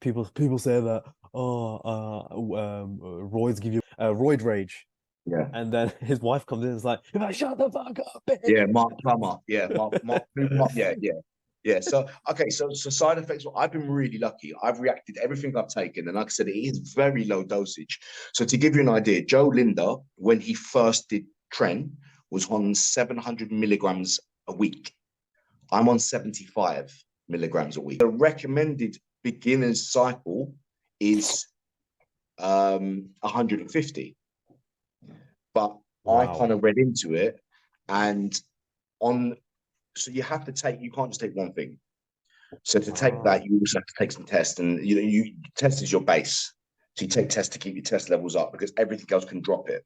people say that roids give you roid rage. yeah. And then his wife comes in and is like, if I shut the fuck up, bitch. Yeah, Mark Plummer. Yeah, Mark, yeah. So okay, so side effects. Well, I've been really lucky. I've reacted to everything I've taken, and like I said, it is very low dosage. So to give you an idea, Joe Linder, when he first did Tren, was on 700 milligrams a week. I'm on 75 milligrams a week. The recommended beginner's cycle is 150, but I Wow. kind of read into it, and so you have to take, you can't just take one thing. So to take that, you also have to take some tests, and you test is your base. So you take tests to keep your test levels up, because everything else can drop it.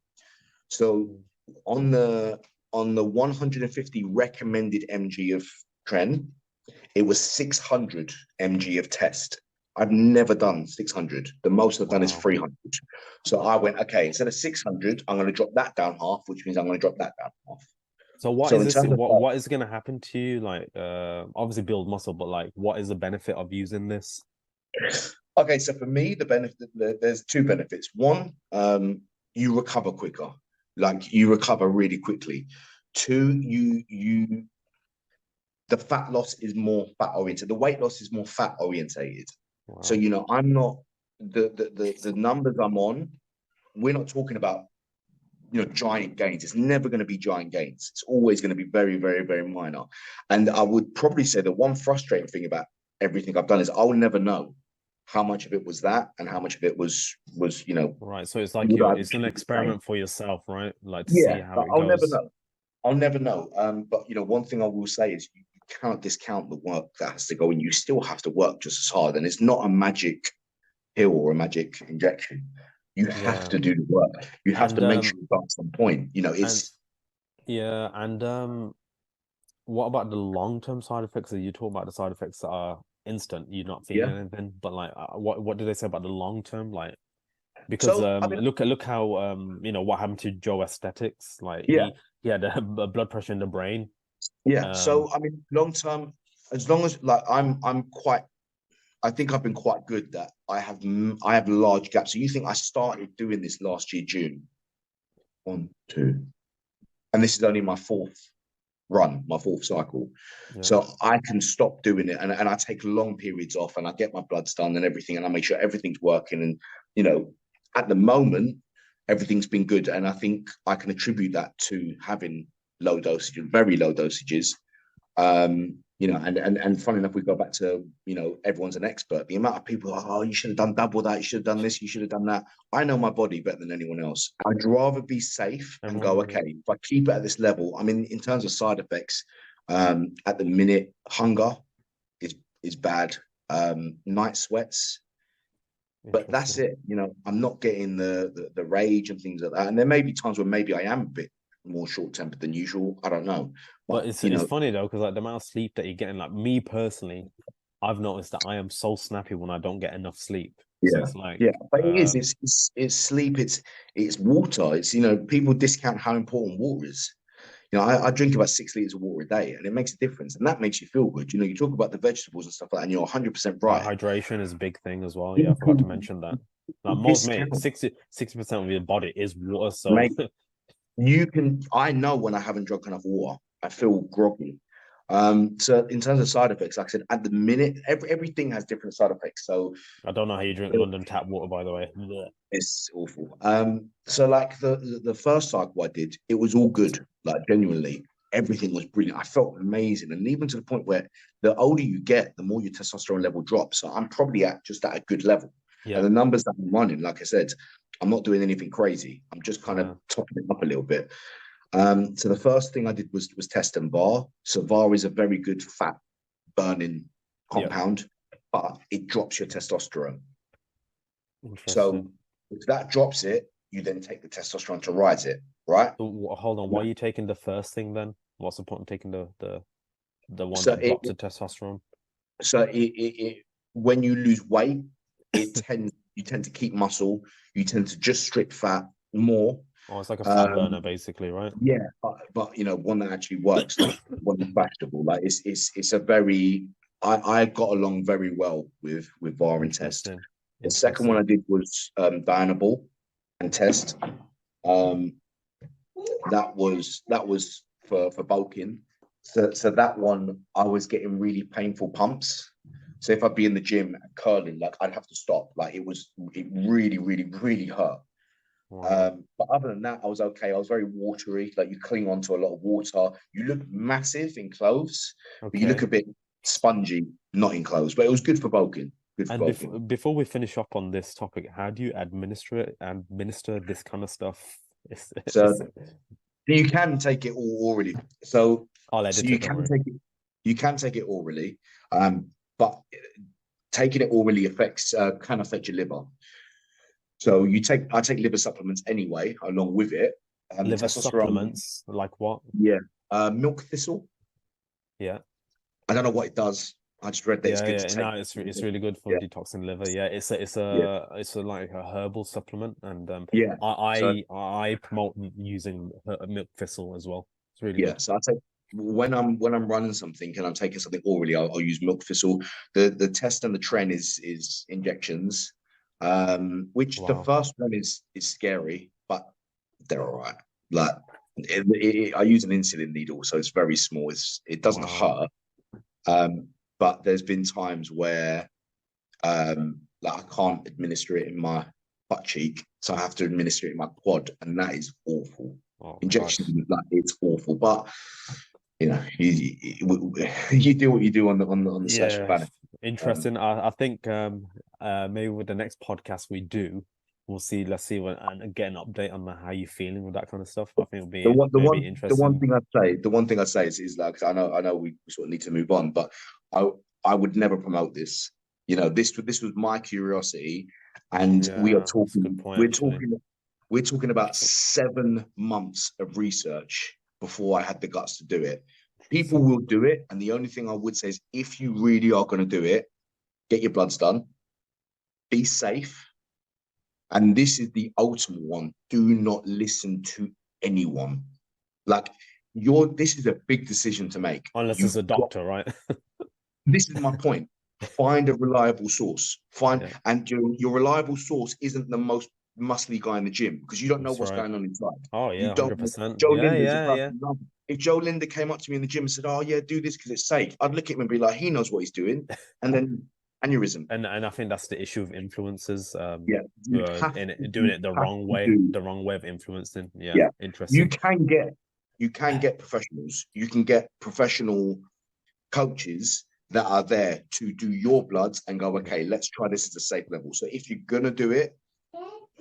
So on the 150 recommended mg of Tren, it was 600 mg of test. I've never done 600. The most I've done is 300. So I went, okay, instead of 600, I'm going to drop that down half, which means I'm going to drop that down half. So what So is in this? terms of What is going to happen to you? Like, obviously build muscle, but like, what is the benefit of using this? Okay, so for me, the benefit, there's two benefits. One, you recover quicker, like you recover really quickly. Two, the fat loss is more fat oriented. The weight loss is more fat orientated. Wow. So I'm not the numbers I'm on. We're not talking about giant gains. It's never going to be giant gains. It's always going to be very, very, very minor. And I would probably say the one frustrating thing about everything I've done is I'll never know how much of it was that and how much of it was right. So it's like it's an experiment for yourself, right? Like to see how it I'll goes. never know. I'll never know. But one thing I will say is you cannot discount the work that has to go in. You still have to work just as hard, and it's not a magic pill or a magic injection. You have to do the work. You have to make sure at some point. It's what about the long-term side effects? That you talk about the side effects that are instant, you're not feeling anything, but like what do they say about the long-term? Like, because look how what happened to Joe Aesthetics. Like he had a blood pressure in the brain. So I mean, long-term, as long as like I think I've been quite good that I have large gaps. So you think I started doing this last year, June? 1, 2, and this is only my fourth cycle. So I can stop doing it, and I take long periods off, and I get my bloods done and everything, and I make sure everything's working. And at the moment, everything's been good, and I think I can attribute that to having low dosages, very low dosages. And funny enough, we go back to everyone's an expert. The amount of people are, oh, you should have done double that, you should have done this, you should have done that. I know my body better than anyone else. I'd rather be safe and go, okay, if I keep it at this level. I mean, in terms of side effects, at the minute, hunger is bad. Night sweats, but that's it. I'm not getting the rage and things like that. And there may be times where maybe I am a bit more short-tempered than usual. I don't know. But it's funny though, because like the amount of sleep that you're getting, like me personally, I've noticed that I am so snappy when I don't get enough sleep. So it's like, but it's sleep, it's water. It's people discount how important water is. I drink about 6 liters of water a day, and it makes a difference, and that makes you feel good. You talk about the vegetables and stuff like that, and you're 100% right. Hydration is a big thing as well. Yeah, I forgot to mention that. Like 60% of your body is water. So I know when I haven't drunk enough water, I feel groggy. So in terms of side effects, like I said, at the minute, everything has different side effects. So I don't know how you drink London tap water, by the way. Blech. it's awful. So like the first cycle I did, it was all good. Like genuinely, everything was brilliant. I felt amazing, and even to the point where the older you get, the more your testosterone level drops. So I'm probably at a good level. Yeah. And the numbers that I'm running, like I said, I'm not doing anything crazy. I'm just kind of topping it up a little bit. So the first thing I did was test and VAR. So VAR is a very good fat burning compound, but it drops your testosterone. So if that drops it, you then take the testosterone to rise it, right? So, hold on, why are you taking the first thing then? What's the point of taking the one that drops the testosterone? So when you lose weight, you tend to keep muscle. You tend to just strip fat more. Oh, it's like a fat burner, basically, right? Yeah, but you know, one that actually works, like one that's fashionable. Like it's a very. I got along very well with VAR and test. The second one I did was Dianabol and test. That was for bulking. So that one I was getting really painful pumps. So if I'd be in the gym curling, like I'd have to stop. Like it really, really, really hurt. Wow. But other than that, I was okay. I was very watery. Like you cling onto a lot of water. You look massive in clothes, but you look a bit spongy, not in clothes. But it was good for bulking. Good for bulking. Before we finish up on this topic, how do you administer this kind of stuff? So you can take it all orally. So you can take it orally, but taking it orally can affect your liver. So I take liver supplements anyway, along with it. Liver supplements, like what? Yeah, milk thistle. Yeah, I don't know what it does. I just read that it's good to take. No, it's really good for detoxing liver. Yeah, it's a like a herbal supplement, and I promote using milk thistle as well. It's really good. So I take when I'm running something and I'm taking something orally, I'll use milk thistle. The test and the trend is injections. Which the first one is scary, but they're all right. Like I use an insulin needle, so it's very small. It doesn't hurt. But there's been times where like I can't administer it in my butt cheek, so I have to administer it in my quad, and that is awful. Injections, like it's awful. But you know, you do what you do on the session planning. Interesting. I think maybe with the next podcast we do, let's see and get an update on how you're feeling with that kind of stuff. I think it'll be interesting. The one thing I'd say is like, I know we sort of need to move on, but I would never promote this. You know, this was my curiosity, and we're talking about 7 months of research before I had the guts to do it. People will do it, and the only thing I would say is, if you really are going to do it, get your bloods done, be safe, and this is the ultimate one: do not listen to anyone. Like this is a big decision to make, unless it's a doctor, right? This is my point. Find a reliable source. And your reliable source isn't the most muscly guy in the gym, because you don't know what's going on inside. Oh yeah, 100%. If Joe Linder came up to me in the gym and said, "Oh yeah, do this because it's safe," I'd look at him and be like, "He knows what he's doing," and then aneurysm. And I think that's the issue of influencers. Doing it the wrong way of influencing. Yeah, interesting. You can get professionals. You can get professional coaches that are there to do your bloods and go, okay, let's try this at a safe level. So if you're gonna do it,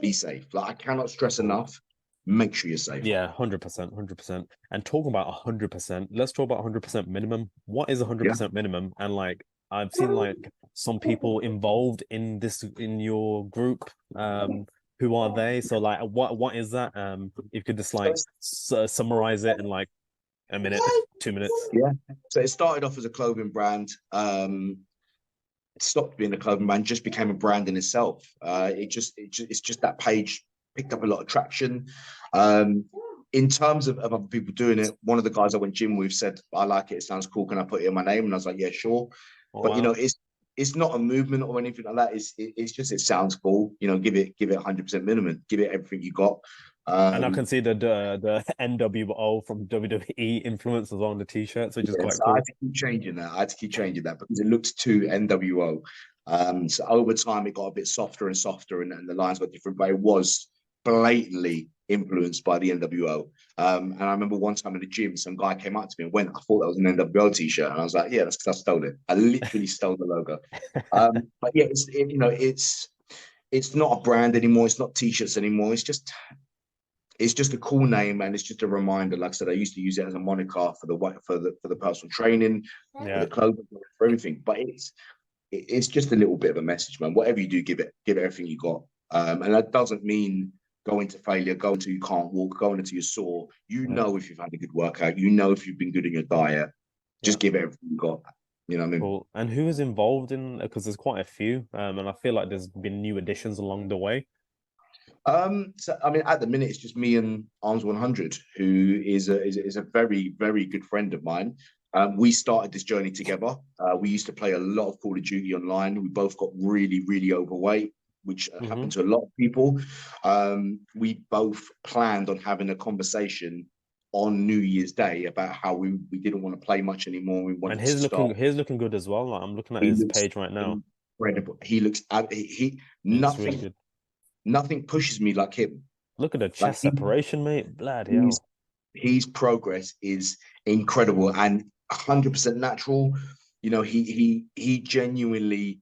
be safe. Like, I cannot stress enough, make sure you're safe. Yeah, 100%. And talking about 100%, let's talk about 100% minimum. What is 100% minimum? And like, I've seen like some people involved in your group. Who are they? So like, what is that? If you could just like summarize it in like a minute, 2 minutes. Yeah. So it started off as a clothing brand. It stopped being a clothing brand, just became a brand in itself. It's just that page picked up a lot of traction. In terms of other people doing it, one of the guys I went gym with said, "I like it. It sounds cool. Can I put it in my name?" And I was like, "Yeah, sure." But you know, it's not a movement or anything like that. It's just, it sounds cool. You know, give it 100% minimum. Give it everything you got. And I can see the NWO from WWE influences on the t-shirts, which is quite So cool. I had to keep changing that. I had to keep changing that because it looked too NWO. So over time, it got a bit softer and softer, and the lines got different, but it was blatantly influenced by the NWO. And I remember one time in the gym, some guy came up to me and went, "I thought that was an NWO t-shirt," and I was like, "Yeah, that's because I stole it. I literally stole the logo." But yeah, it's not a brand anymore. It's not t-shirts anymore. It's just a cool name, and it's just a reminder. Like I said, I used to use it as a moniker for the personal training, for the clothing, for everything. But it's just a little bit of a message, man. Whatever you do, give it everything you got. And that doesn't mean go into failure, go into you can't walk, go into your sore. You know if you've had a good workout, you know if you've been good in your diet. Just give it everything you got. You know what I mean? Cool. And who is involved in? Because there's quite a few, and I feel like there's been new additions along the way. So I mean, at the minute, it's just me and Arms 100, who is a very, very good friend of mine. We started this journey together. We used to play a lot of Call of Duty online. We both got really, really overweight, which happened to a lot of people. We both planned on having a conversation on New Year's Day about how we didn't want to play much anymore. We wanted And to start. he's looking good as well. Like, I'm looking at He his looks page right now. incredible. He looks He looks really good. nothing pushes me like him. Look at the chest separation, mate. Bloody hell. His progress is incredible and 100% natural. You know, he genuinely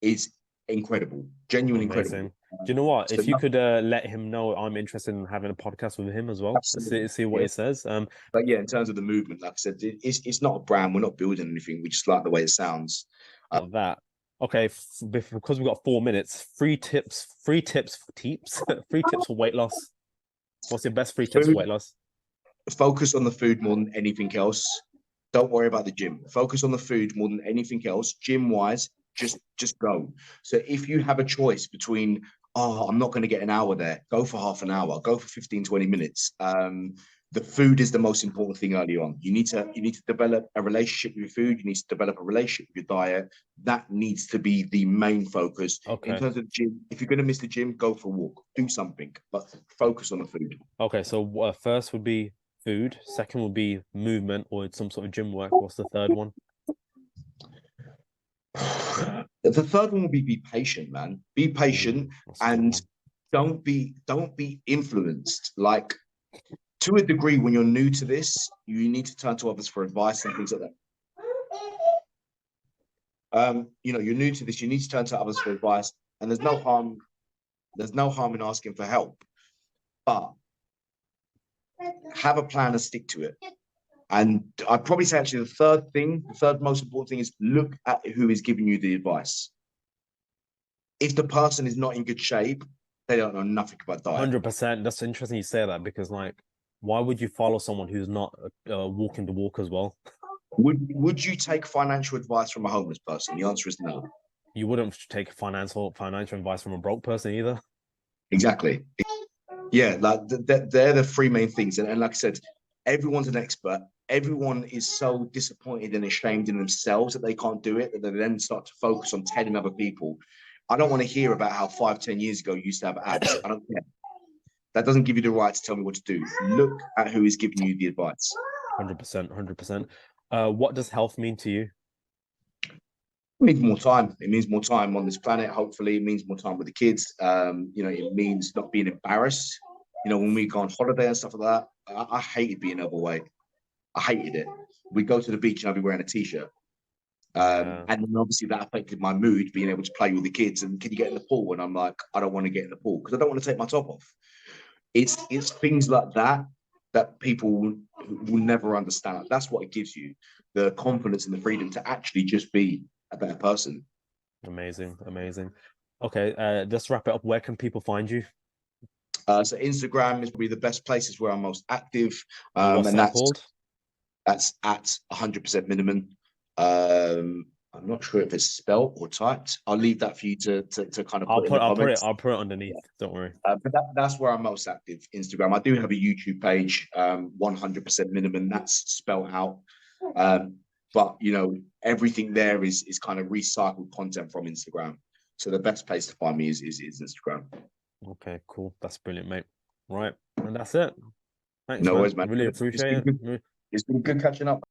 is incredible. Genuinely Amazing. incredible. Do you know what? So If you could let him know, I'm interested in having a podcast with him as well. absolutely. See what he says. But yeah, in terms of the movement, like I said, it's not a brand. We're not building anything. We just like the way it sounds. Like that. Okay, because we've got 4 minutes. Free tips for weight loss. What's your best free tips for weight loss? Focus on the food more than anything else. Don't worry about the gym. Focus on the food more than anything else. Gym wise, just go. So if you have a choice between, oh, I'm not going to get an hour there, go for half an hour, go for 15, 20 minutes. The food is the most important thing early on. You need to develop a relationship with your food. You need to develop a relationship with your diet. That needs to be the main focus. Okay. In terms of the gym, if you're going to miss the gym, go for a walk, do something, but focus on the food. Okay, so first would be food. Second would be movement or some sort of gym work. What's the third one? The third one will be patient, man. Be patient and don't be influenced. Like, to a degree, when you're new to this, you need to turn to others for advice and things like that. You're new to this, you need to turn to others for advice, and there's no harm in asking for help. But have a plan and stick to it. And I'd probably say actually the third most important thing is look at who is giving you the advice. If the person is not in good shape, they don't know nothing about diet. 100%. That's interesting you say that because, like, why would you follow someone who's not walking the walk as well? Would you take financial advice from a homeless person? The answer is no. You wouldn't take financial advice from a broke person either. Exactly. Yeah, like they're the three main things. And like I said, everyone's an expert. Everyone is so disappointed and ashamed in themselves that they can't do it, that they then start to focus on telling other people. I don't want to hear about how 5-10 years ago you used to have abs. I don't care. That doesn't give you the right to tell me what to do. Look at who is giving you the advice. 100%, 100%. What does health mean to you? It means more time. It means more time on this planet. Hopefully, it means more time with the kids. It means not being embarrassed. When we go on holiday and stuff like that, I hated being overweight. I hated it. We'd go to the beach and I'd be wearing a t-shirt. And then obviously that affected my mood, being able to play with the kids. And can you get in the pool? And I'm like, I don't want to get in the pool because I don't want to take my top off. It's things like that people will never understand. That's what it gives you, the confidence and the freedom to actually just be a better person. Amazing. Okay, just wrap it up. Where can people find you? So Instagram is probably the best places where I'm most active. What's that called? That's at 100% minimum. I'm not sure if it's spelt or typed. I'll leave that for you to kind of put in the comments. I'll put it underneath. Yeah. Don't worry. But that's where I'm most active. Instagram. I do have a YouTube page. 100% minimum. That's spelled out. But everything there is kind of recycled content from Instagram. So the best place to find me is Instagram. Okay, cool. That's brilliant, mate. right? And that's it. Thanks, No man. worries, man. Really appreciate it. It's been good catching up.